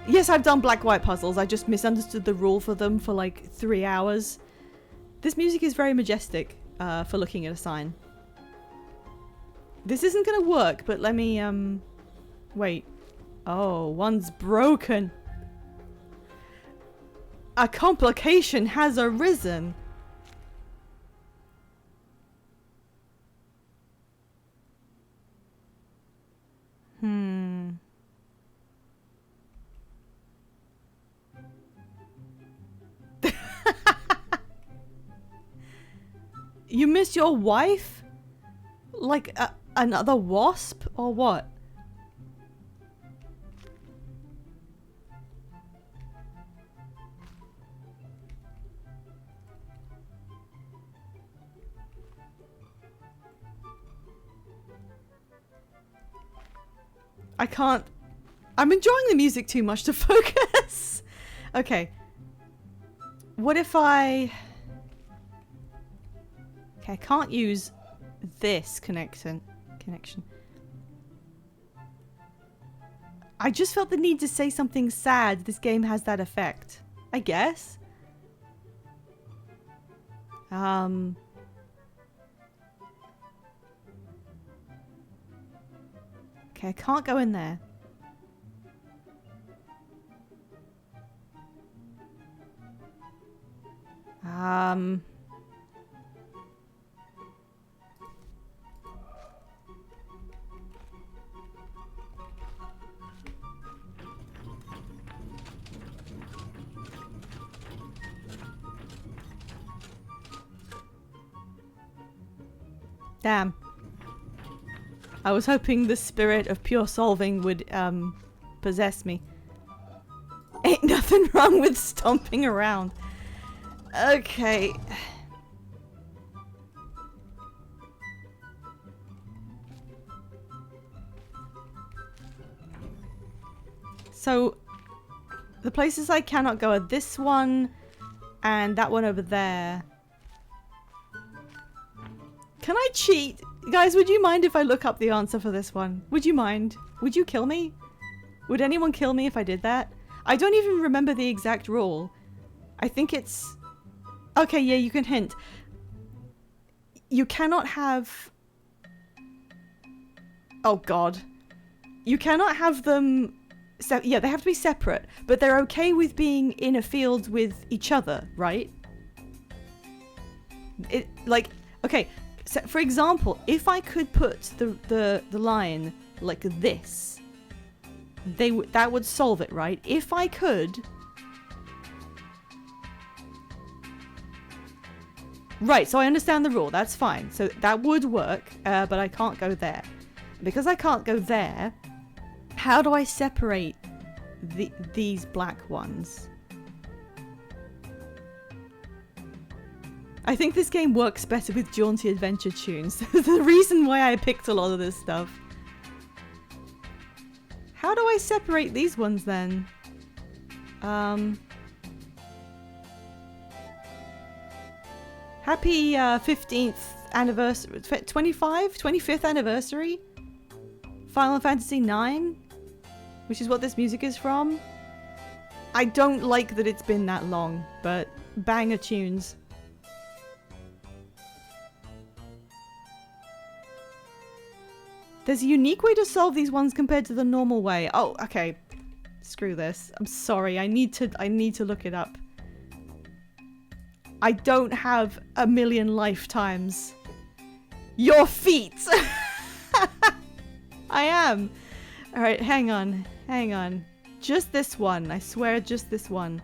Yes, I've done black-white puzzles. I just misunderstood the rule for them for like 3 hours. This music is very majestic for looking at a sign. This isn't gonna work, but let me, wait. Oh, one's broken. A complication has arisen. You missed your wife? Like another wasp or what? I can't... I'm enjoying the music too much to focus. Okay. What if I... Okay, I can't use this connection. I just felt the need to say something sad. This game has that effect. I guess. Okay, I can't go in there. Damn. I was hoping the spirit of pure solving would, possess me. Ain't nothing wrong with stomping around. Okay. So, the places I cannot go are this one and that one over there. Can I cheat? Guys, would you mind if I look up the answer for this one? Would you mind? Would you kill me? Would anyone kill me if I did that? I don't even remember the exact rule. I think it's... Okay, yeah, you can hint. You cannot have... Oh, God. You cannot have them... So, yeah, they have to be separate, but they're okay with being in a field with each other, right? It, like, okay... So, for example, if I could put the line like this, that would solve it, right? If I could... Right, so I understand the rule. That's fine. So that would work, but I can't go there. Because I can't go there, how do I separate these black ones? I think this game works better with jaunty adventure tunes. The reason why I picked a lot of this stuff. How do I separate these ones then? Happy 15th anniversary, 25th anniversary. Final Fantasy IX, which is what this music is from. I don't like that it's been that long, but banger tunes. There's a unique way to solve these ones compared to the normal way. Oh, okay. Screw this. I'm sorry. I need to look it up. I don't have a million lifetimes. Your feet! I am. Alright, hang on. Hang on. Just this one. I swear, just this one.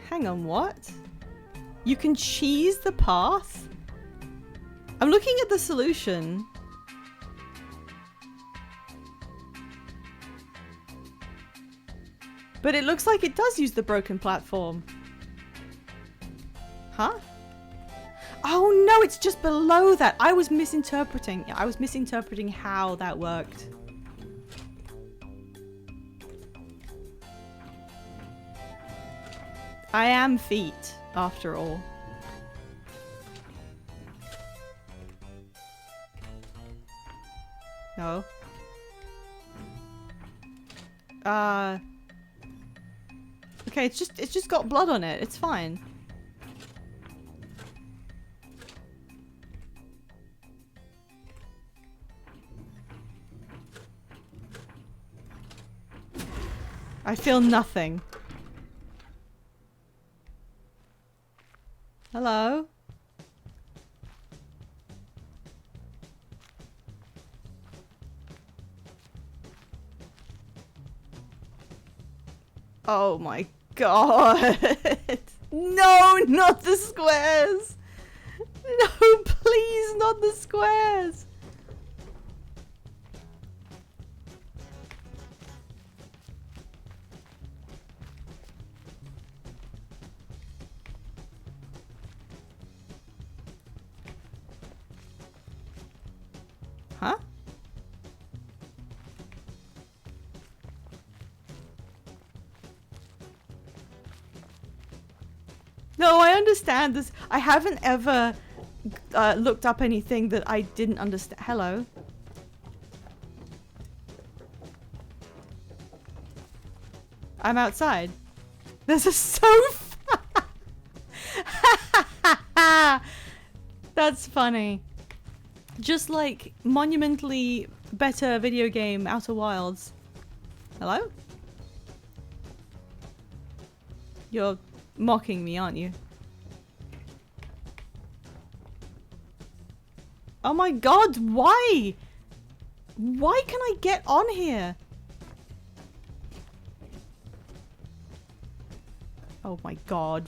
Hang on, what? You can cheese the path? I'm looking at the solution. But it looks like it does use the broken platform. Huh? Oh no, it's just below that. I was misinterpreting how that worked. I am feet, after all. No. Okay, it's just got blood on it. It's fine. I feel nothing. Hello? Oh my god. No, not the squares. No, please, not the squares. Huh? No, I understand this. I haven't ever looked up anything that I didn't understand. Hello? I'm outside. There's a sofa! That's funny. Just like monumentally better video game Outer Wilds. Hello? You're mocking me, aren't you? Oh my god, why? Why can I get on here? Oh my god.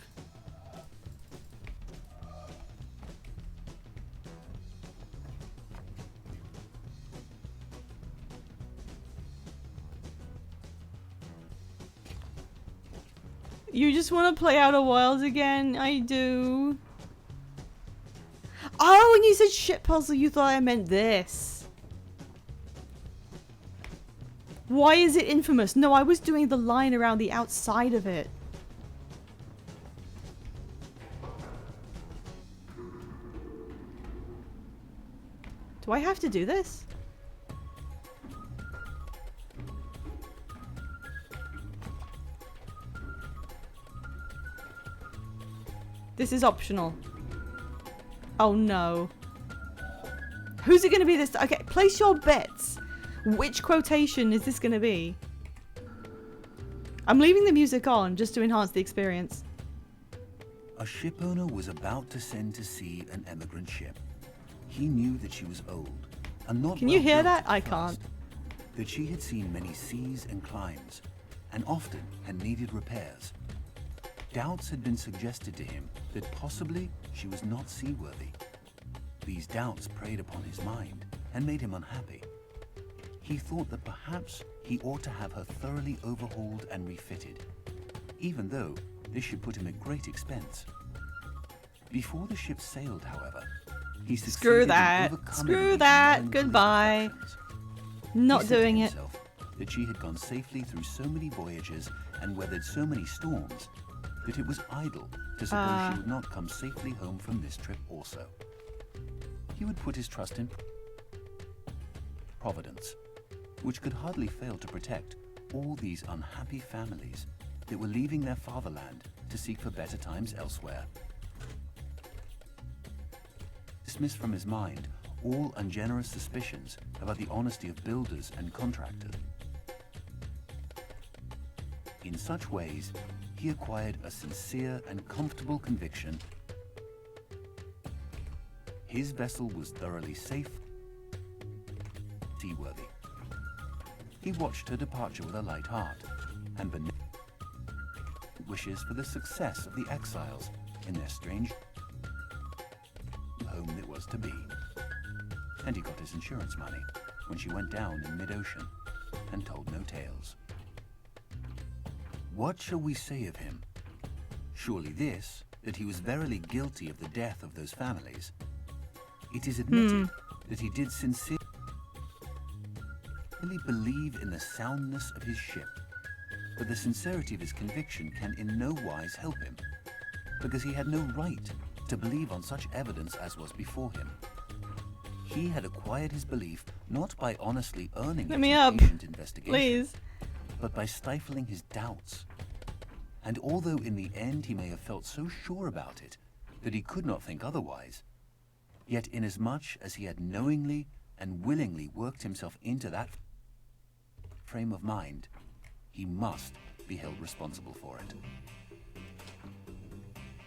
You just want to play Outer Wilds again? I do. Oh, when you said shit puzzle, you thought I meant this. Why is it infamous? No, I was doing the line around the outside of it. Do I have to do this? This is optional. Oh no. Who's it gonna be this time? Okay, place your bets. Which quotation is this gonna be? I'm leaving the music on just to enhance the experience. A shipowner was about to send to sea an emigrant ship. He knew that she was old and not Can you hear well-built that? I at can't. first, that she had seen many seas and climes and often had needed repairs. Doubts had been suggested to him that possibly she was not seaworthy. These doubts preyed upon his mind and made him unhappy. He thought that perhaps he ought to have her thoroughly overhauled and refitted, even though this should put him at great expense. Before the ship sailed, however, He succeeded Screw in that. overcoming Screw his that. melancholy Goodbye. reflections. Not He said to doing it. himself that she had gone safely through so many voyages and weathered so many storms that it was idle to suppose she would not come safely home from this trip also. He would put his trust in Providence, which could hardly fail to protect all these unhappy families that were leaving their fatherland to seek for better times elsewhere. Dismiss from his mind all ungenerous suspicions about the honesty of builders and contractors. In such ways, he acquired a sincere and comfortable conviction his vessel was thoroughly safe, seaworthy. He watched her departure with a light heart and benevolent wishes for the success of the exiles in their strange home that was to be. And he got his insurance money when she went down in mid-ocean and told no tales. What shall we say of him? Surely this, that he was verily guilty of the death of those families. It is admitted that he did sincerely believe in the soundness of his ship, but the sincerity of his conviction can in no wise help him, because he had no right to believe on such evidence as was before him. He had acquired his belief not by honestly earning Let it me in up, patient investigation, please. but by stifling his doubts. And although in the end he may have felt so sure about it that he could not think otherwise, yet inasmuch as he had knowingly and willingly worked himself into that frame of mind, he must be held responsible for it.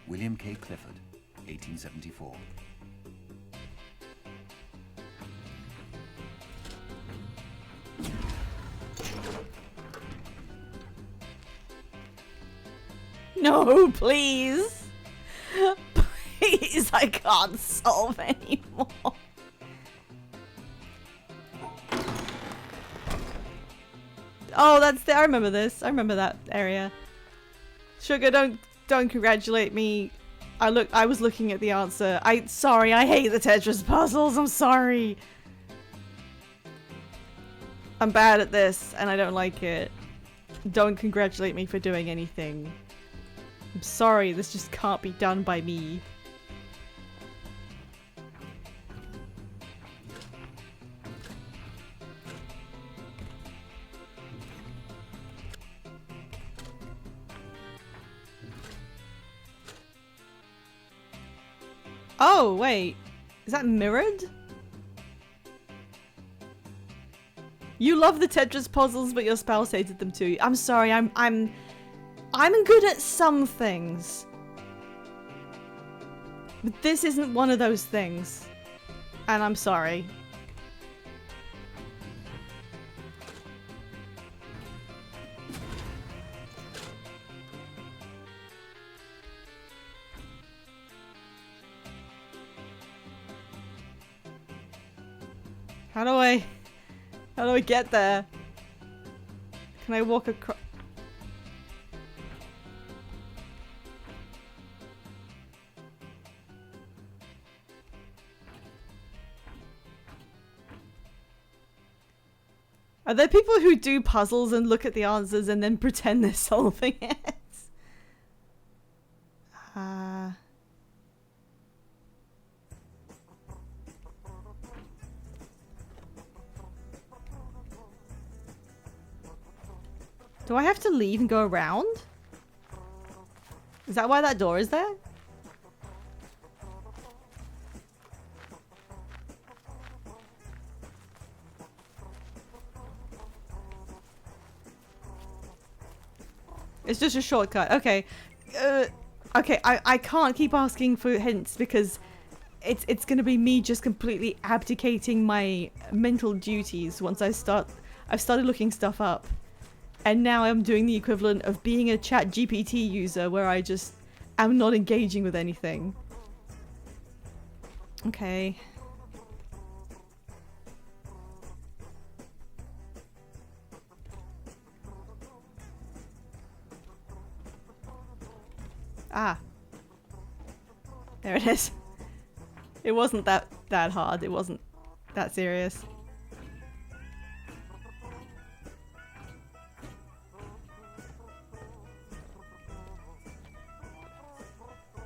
William K. Clifford, 1874. No, please. Please, I can't solve anymore. Oh, I remember this. I remember that area. Sugar, don't congratulate me. I was looking at the answer. Sorry, I hate the Tetris puzzles. I'm sorry. I'm bad at this and I don't like it. Don't congratulate me for doing anything. I'm sorry, this just can't be done by me. Oh, wait. Is that mirrored? You love the Tetris puzzles, but your spouse hated them too. I'm sorry, I'm good at some things. But this isn't one of those things. And I'm sorry. How do I get there? Can I walk across? Are there people who do puzzles and look at the answers and then pretend they're solving it? Do I have to leave and go around? Is that why that door is there? It's just a shortcut. Okay. Okay, I can't keep asking for hints because it's gonna be me just completely abdicating my mental duties once I've started looking stuff up. And now I'm doing the equivalent of being a ChatGPT user where I just am not engaging with anything. Okay. Ah. There it is. It wasn't that that hard. It wasn't that serious.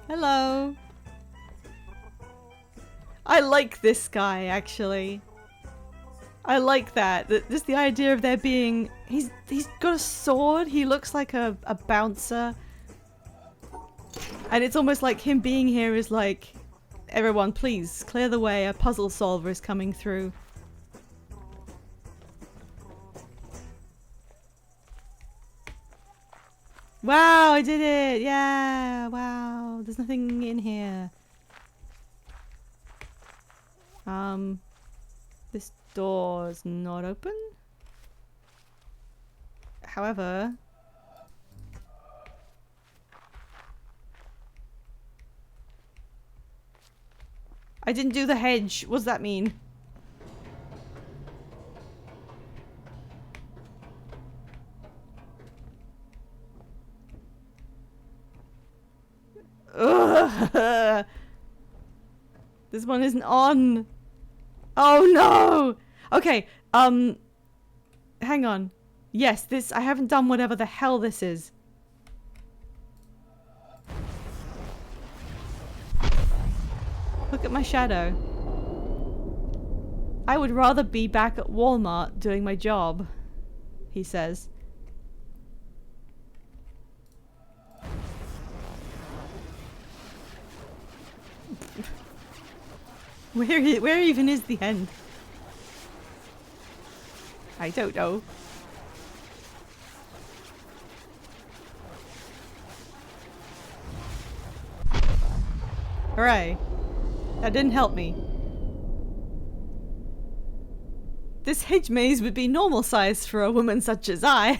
Hello. I like this guy, actually. I like that. Just the idea of there being... He's got a sword. He looks like a bouncer. And it's almost like him being here is like... Everyone, please, clear the way. A puzzle solver is coming through. Wow, I did it! Yeah! Wow. There's nothing in here. This door is not open. However... I didn't do the hedge. What does that mean? Ugh. This one isn't on. Oh no! Okay, hang on. Yes, this- I haven't done whatever the hell this is. Look at my shadow. I would rather be back at Walmart doing my job, he says. Where even is the end? I don't know. Hooray. That didn't help me. This hedge maze would be normal size for a woman such as I.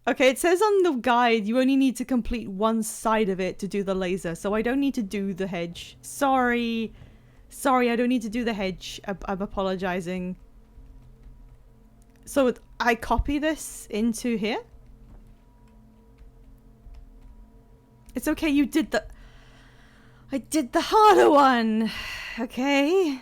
Okay, it says on the guide you only need to complete one side of it to do the laser, so I don't need to do the hedge. Sorry. Sorry, I don't need to do the hedge. I'm apologizing. So I copy this into here? It's okay, you did the... I did the harder one! Okay.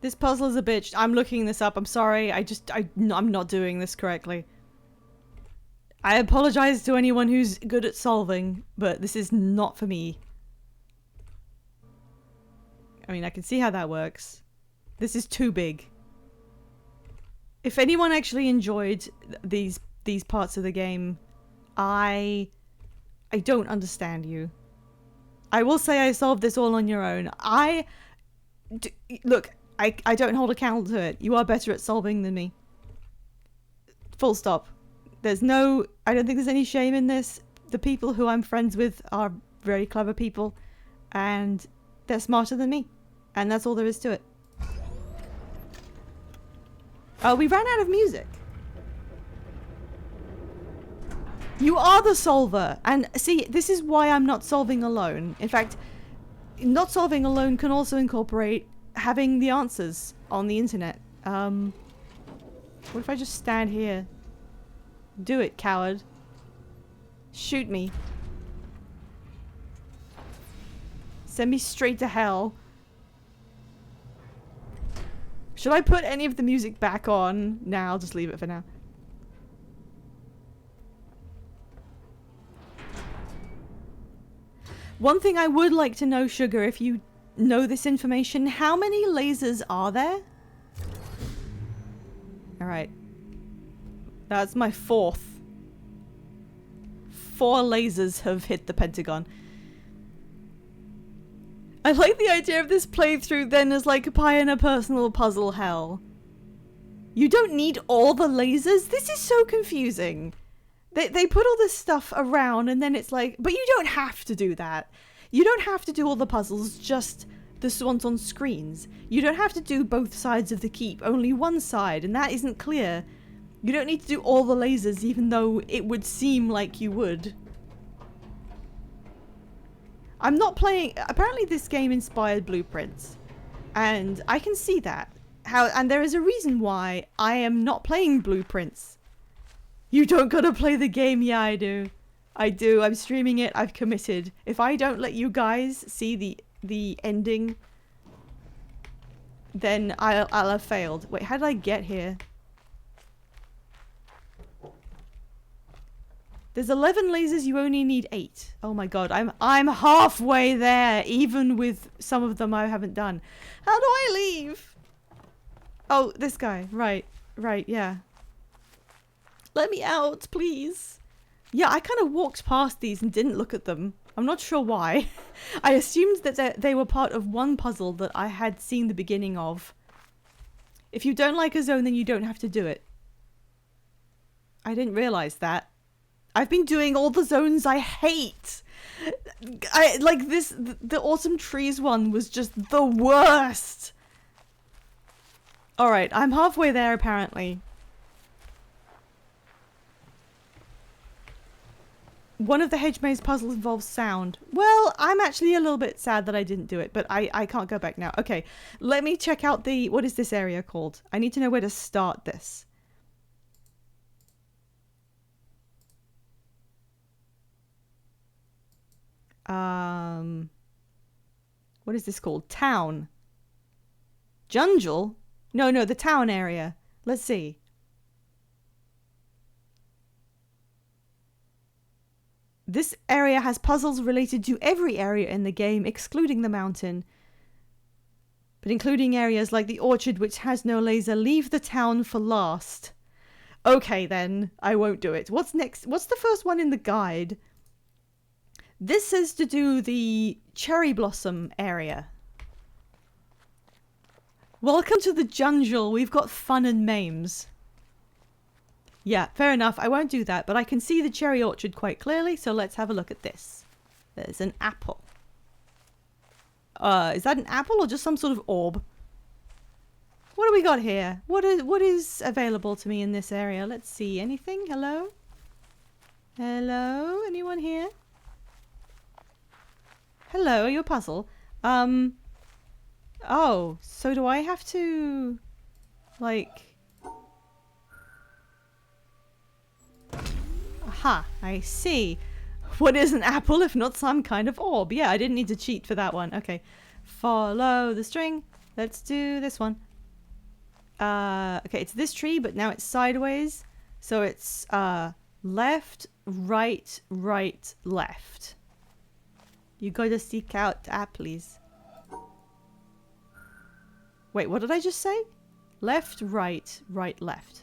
This puzzle is a bitch. I'm looking this up. I'm sorry. I'm not doing this correctly. I apologize to anyone who's good at solving, but this is not for me. I mean, I can see how that works. This is too big. If anyone actually enjoyed these parts of the game, I don't understand you. I will say I solved this all on your own. Look, I don't hold a candle to it. You are better at solving than me. Full stop. There's no... I don't think there's any shame in this. The people who I'm friends with are very clever people. And they're smarter than me. And that's all there is to it. Oh, we ran out of music. You are the solver. And see, this is why I'm not solving alone. In fact, not solving alone can also incorporate having the answers on the internet. What if I just stand here? Do it, coward. Shoot me. Send me straight to hell. Should I put any of the music back on? Nah, I'll just leave it for now. One thing I would like to know, Sugar, if you know this information, how many lasers are there? Alright. That's my fourth. 4 lasers have hit the Pentagon. I like the idea of this playthrough then as like a pie in a personal puzzle hell. You don't need all the lasers? This is so confusing. They put all this stuff around and then it's like, but you don't have to do that. You don't have to do all the puzzles, just the ones on screens. You don't have to do both sides of the keep, only one side, and that isn't clear. You don't need to do all the lasers, even though it would seem like you would. I'm not playing... Apparently this game inspired Blueprints. And I can see that. And there is a reason why I am not playing Blueprints. You don't gotta play the game. Yeah, I do. I do. I'm streaming it. I've committed. If I don't let you guys see the ending, then I'll have failed. Wait, how did I get here? There's 11 lasers, you only need 8. Oh my god, I'm halfway there, even with some of them I haven't done. How do I leave? Oh, this guy. Right, yeah. Let me out, please. Yeah, I kind of walked past these and didn't look at them. I'm not sure why. I assumed that they were part of one puzzle that I had seen the beginning of. If you don't like a zone, then you don't have to do it. I didn't realize that. I've been doing all the zones I hate. The Autumn Trees one was just the worst. Alright, I'm halfway there apparently. One of the hedge maze puzzles involves sound. Well, I'm actually a little bit sad that I didn't do it, but I can't go back now. Okay, let me check out what is this area called? I need to know where to start this. What is this called? Town. Jungle? No, the town area. Let's see. This area has puzzles related to every area in the game, excluding the mountain. But including areas like the orchard, which has no laser, leave the town for last. Okay then, I won't do it. What's next? What's the first one in the guide? This says to do the cherry blossom area. Welcome to the jungle. We've got fun and memes. Yeah, fair enough. I won't do that, but I can see the cherry orchard quite clearly, so let's have a look at this. There's an apple. Is that an apple or just some sort of orb? What do we got here? What is available to me in this area? Let's see. Anything? Hello? Hello? Anyone here? Hello, are you a puzzle? Oh, so do I have to, like... Aha, I see. What is an apple if not some kind of orb? Yeah, I didn't need to cheat for that one. Okay. Follow the string. Let's do this one. Okay, it's this tree, but now it's sideways. So it's, left, right, right, left. You gotta seek out apples. Wait, what did I just say? Left, right, right, left.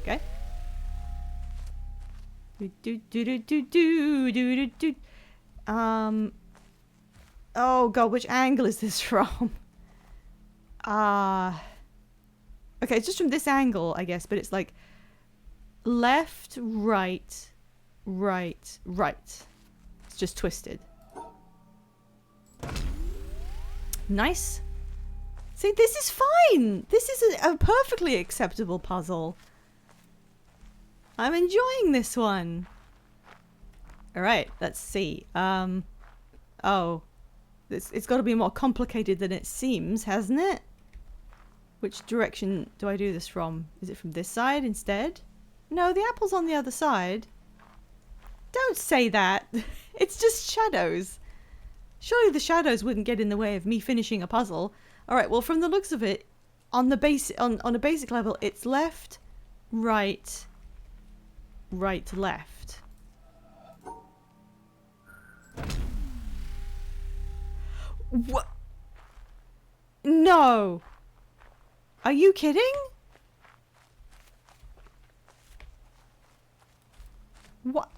Okay. Oh god, which angle is this from? Okay, it's just from this angle, I guess, but it's like left, right, right, right. It's just twisted. Nice. See, this is fine. This is a perfectly acceptable puzzle. I'm enjoying this one. Alright, let's see. Oh. It's got to be more complicated than it seems, hasn't it? Which direction do I do this from? Is it from this side instead? No, the apple's on the other side. Don't say that. It's just shadows. Surely the shadows wouldn't get in the way of me finishing a puzzle. Alright, well from the looks of it, on a basic level, it's left, right, right, left. What? No! Are you kidding? What?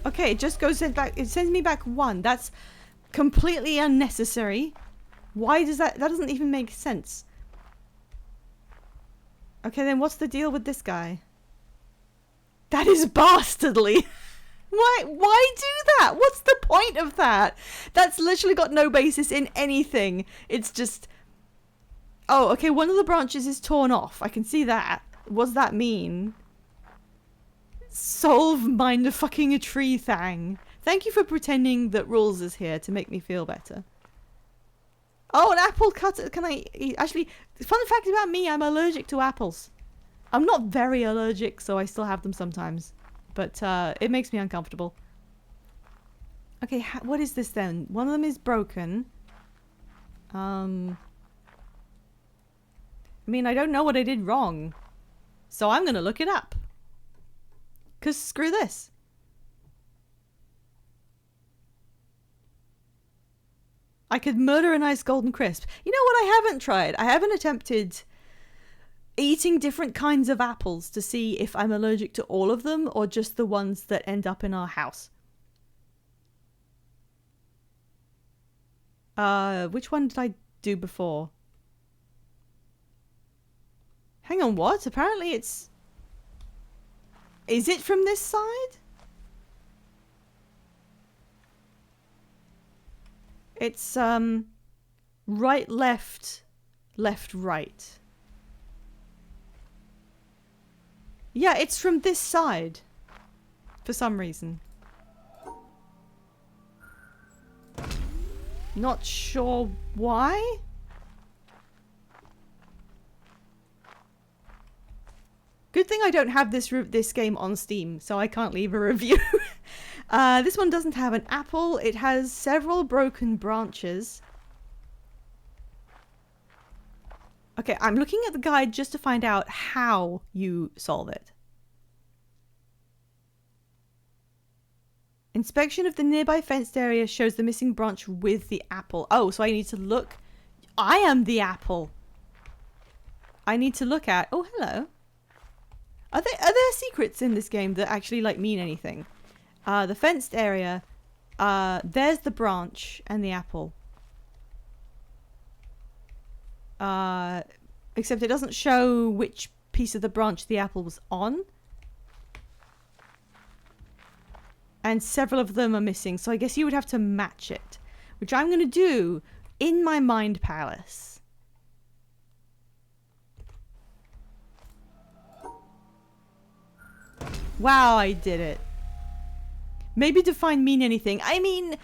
Okay, it just goes back. It sends me back 1. That's completely unnecessary. Why does that doesn't even make sense. Okay, then what's the deal with this guy? That is bastardly. Why do that? What's the point of that? That's literally got no basis in anything. It's just Oh, okay, one of the branches is torn off. I can see that. What does that mean? Solve mind fucking a tree thing. Thank you for pretending that Rules is here to make me feel better. Oh, an apple cutter. Can I eat? Actually, fun fact about me, I'm allergic to apples. I'm not very allergic, so I still have them sometimes. But it makes me uncomfortable. Okay, what is this then? One of them is broken. I mean, I don't know what I did wrong. So I'm gonna look it up. 'Cause screw this. I could murder a nice golden crisp. You know what I haven't tried? I haven't attempted eating different kinds of apples to see if I'm allergic to all of them or just the ones that end up in our house. Which one did I do before? Hang on, what? Apparently it's... Is it from this side? It's, right, left, left, right. Yeah, it's from this side. For some reason. Not sure why? Good thing I don't have this game on Steam, so I can't leave a review. This one doesn't have an apple. It has several broken branches. Okay, I'm looking at the guide just to find out how you solve it. Inspection of the nearby fenced area shows the missing branch with the apple. Oh, so I need to look. I am the apple. I need to look at... Oh, hello. Are there secrets in this game that actually, like, mean anything? The fenced area. There's the branch and the apple. Except it doesn't show which piece of the branch the apple was on. And several of them are missing, so I guess you would have to match it. Which I'm going to do in my mind palace. Wow, I did it. Maybe define mean anything. I mean,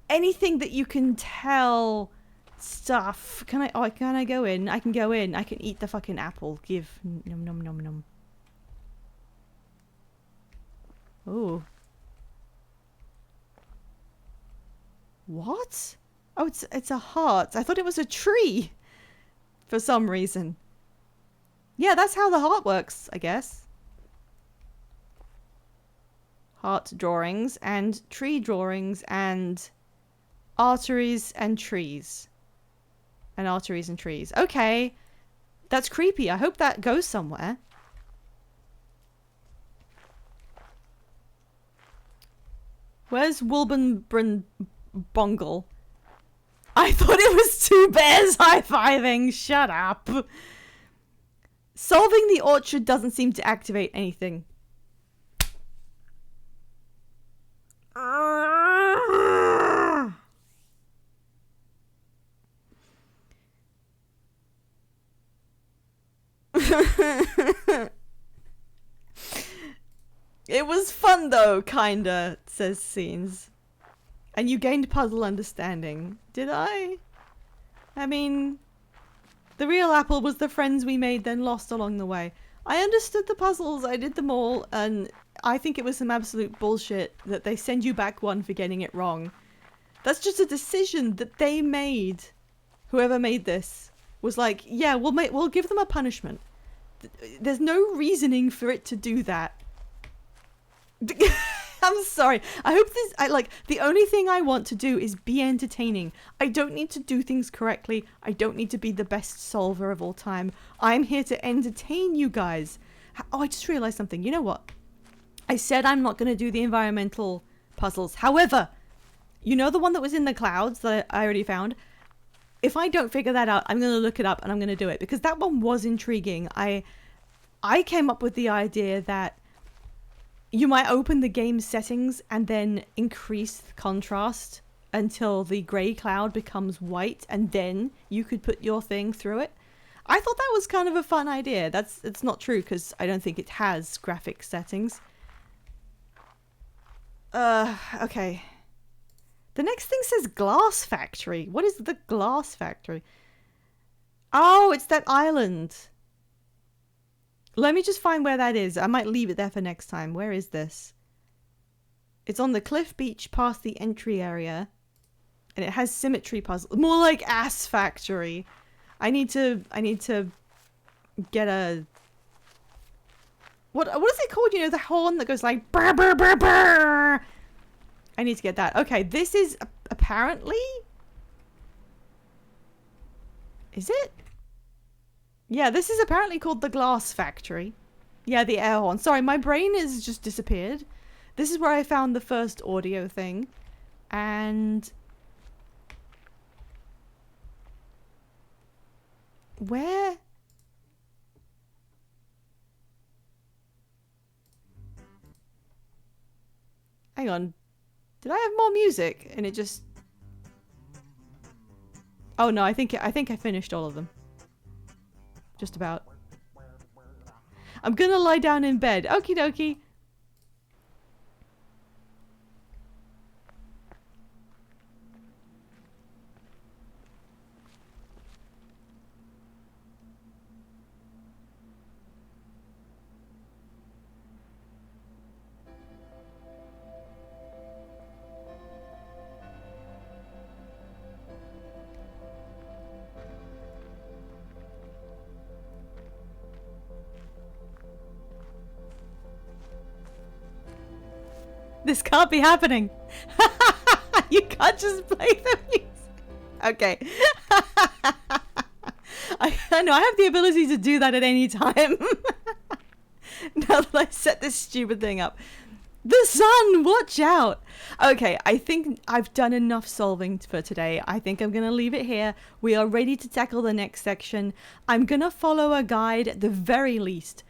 anything that you can tell stuff. Can I? Oh, can I go in? I can go in. I can eat the fucking apple. Give. Nom nom nom nom. Oh. What? Oh, it's a heart. I thought it was a tree. For some reason. Yeah, that's how the heart works, I guess. Heart drawings and tree drawings and arteries and trees. And arteries and trees. Okay. That's creepy. I hope that goes somewhere. Where's Wilburn Bongle? I thought it was two bears high-fiving. Shut up. Solving the orchard doesn't seem to activate anything. It was fun though, kinda, says Scenes. And you gained puzzle understanding. Did I? I mean, the real apple was the friends we made then lost along the way. I understood the puzzles, I did them all, and I think it was some absolute bullshit that they send you back one for getting it wrong. That's just a decision that they made. Whoever made this was like, yeah, we'll give them a punishment. There's no reasoning for it to do that. I'm sorry. I hope the only thing I want to do is be entertaining. I don't need to do things correctly. I don't need to be the best solver of all time. I'm here to entertain you guys. Oh, I just realized something. You know what? I said I'm not going to do the environmental puzzles. However, you know the one that was in the clouds that I already found? If I don't figure that out, I'm going to look it up and I'm going to do it because that one was intriguing. I came up with the idea that you might open the game settings and then increase the contrast until the grey cloud becomes white and then you could put your thing through it. I thought that was kind of a fun idea. It's not true because I don't think it has graphic settings. Okay. The next thing says glass factory. What is the glass factory? Oh, it's that island. Let me just find where that is. I might leave it there for next time. Where is this? It's on the cliff beach past the entry area. And it has symmetry puzzle. More like ass factory. I need to get a... What is it called? You know, the horn that goes like brr, brr, brr, brr. I need to get that. Okay, this is apparently... Is it? Yeah, this is apparently called the glass factory. Yeah, the air horn. Sorry, my brain has just disappeared. This is where I found the first audio thing. And... Where? Hang on. Did I have more music? And it just... Oh no, I think I finished all of them. Just about. I'm gonna lie down in bed. Okie dokie. This can't be happening. You can't just play the music. Okay. I know I have the ability to do that at any time. Now that I set this stupid thing up. The sun, watch out. Okay, I think I've done enough solving for today. I think I'm going to leave it here. We are ready to tackle the next section. I'm going to follow a guide at the very least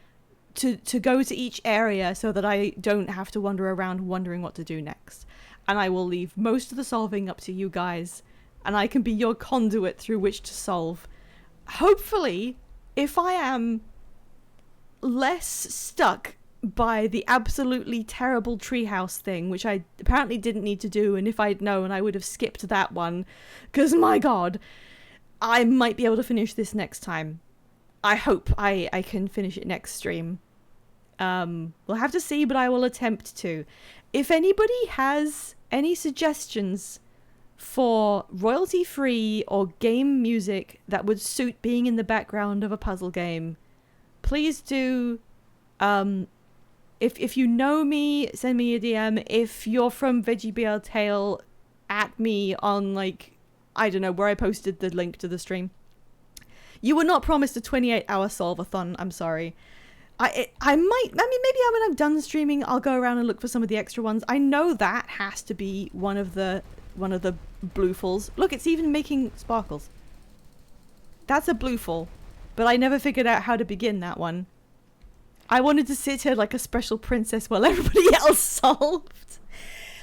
to go to each area so that I don't have to wander around wondering what to do next. And I will leave most of the solving up to you guys, and I can be your conduit through which to solve. Hopefully, if I am less stuck by the absolutely terrible treehouse thing, which I apparently didn't need to do, and if I'd known I would have skipped that one, because my god, I might be able to finish this next time. I hope I can finish it next stream. We'll have to see, but I will attempt to. If anybody has any suggestions for royalty-free or game music that would suit being in the background of a puzzle game, please do. If you know me, send me a DM. If you're from VeggieBL Tale, at me on, like, I don't know, where I posted the link to the stream. You were not promised a 28-hour solve-a-thon, I'm sorry. I might, maybe when I'm done streaming, I'll go around and look for some of the extra ones. I know that has to be one of the bluefalls. Look, it's even making sparkles. That's a bluefall, but I never figured out how to begin that one. I wanted to sit here like a special princess while everybody else solved.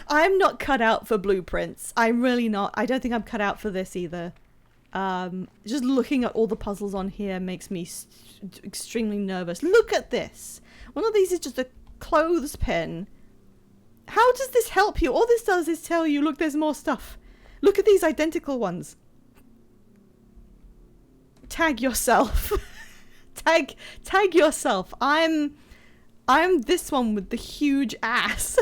I'm not cut out for blueprints. I'm really not. I don't think I'm cut out for this either. Just looking at all the puzzles on here makes me extremely nervous. Look at this. One of these is just a clothespin. How does this help you? All this does is tell you, look, there's more stuff. Look at these identical ones. Tag yourself. Tag yourself. I'm this one with the huge ass.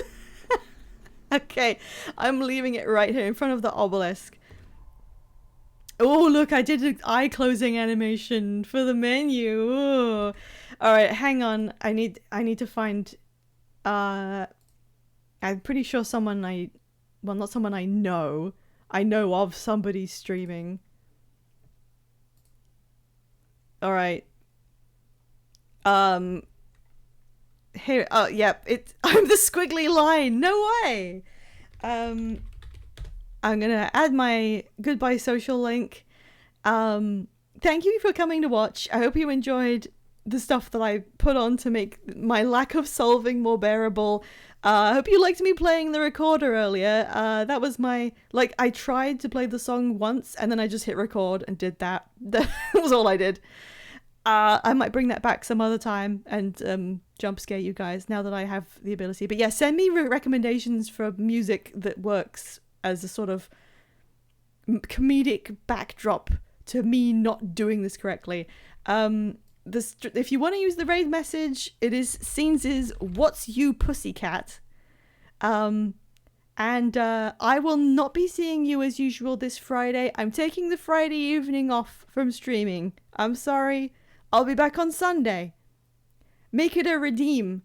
Okay, I'm leaving it right here in front of the obelisk. Oh, look, I did an eye closing animation for the menu. Ooh. All right, hang on. I need to find I'm pretty sure not someone I know of somebody streaming. All right. Here, oh, yep, I'm the squiggly line. No way. I'm gonna add my goodbye social link. Thank you for coming to watch. I hope you enjoyed the stuff that I put on to make my lack of solving more bearable. I hope you liked me playing the recorder earlier. That was I tried to play the song once and then I just hit record and did that. That was all I did. I might bring that back some other time and jump scare you guys now that I have the ability. But yeah, send me recommendations for music that works as a sort of comedic backdrop to me not doing this correctly. If you want to use the raid message, it is Scenes' What's You Pussycat. And I will not be seeing you as usual this Friday. I'm taking the Friday evening off from streaming. I'm sorry. I'll be back on Sunday. Make it a redeem.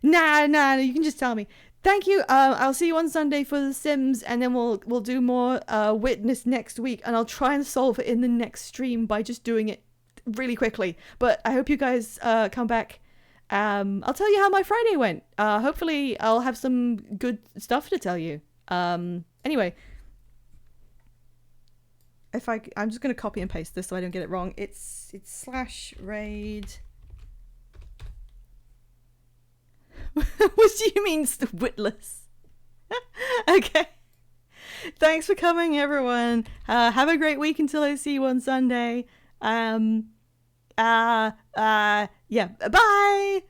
Nah, you can just tell me. Thank you. I'll see you on Sunday for The Sims, and then we'll do more Witness next week, and I'll try and solve it in the next stream by just doing it really quickly. But I hope you guys come back. I'll tell you how my Friday went. Hopefully I'll have some good stuff to tell you. Anyway, I'm just gonna copy and paste this so I don't get it wrong. It's /raid. What do you mean, witless? Okay. Thanks for coming, everyone. Have a great week until I see you on Sunday. Yeah. Bye.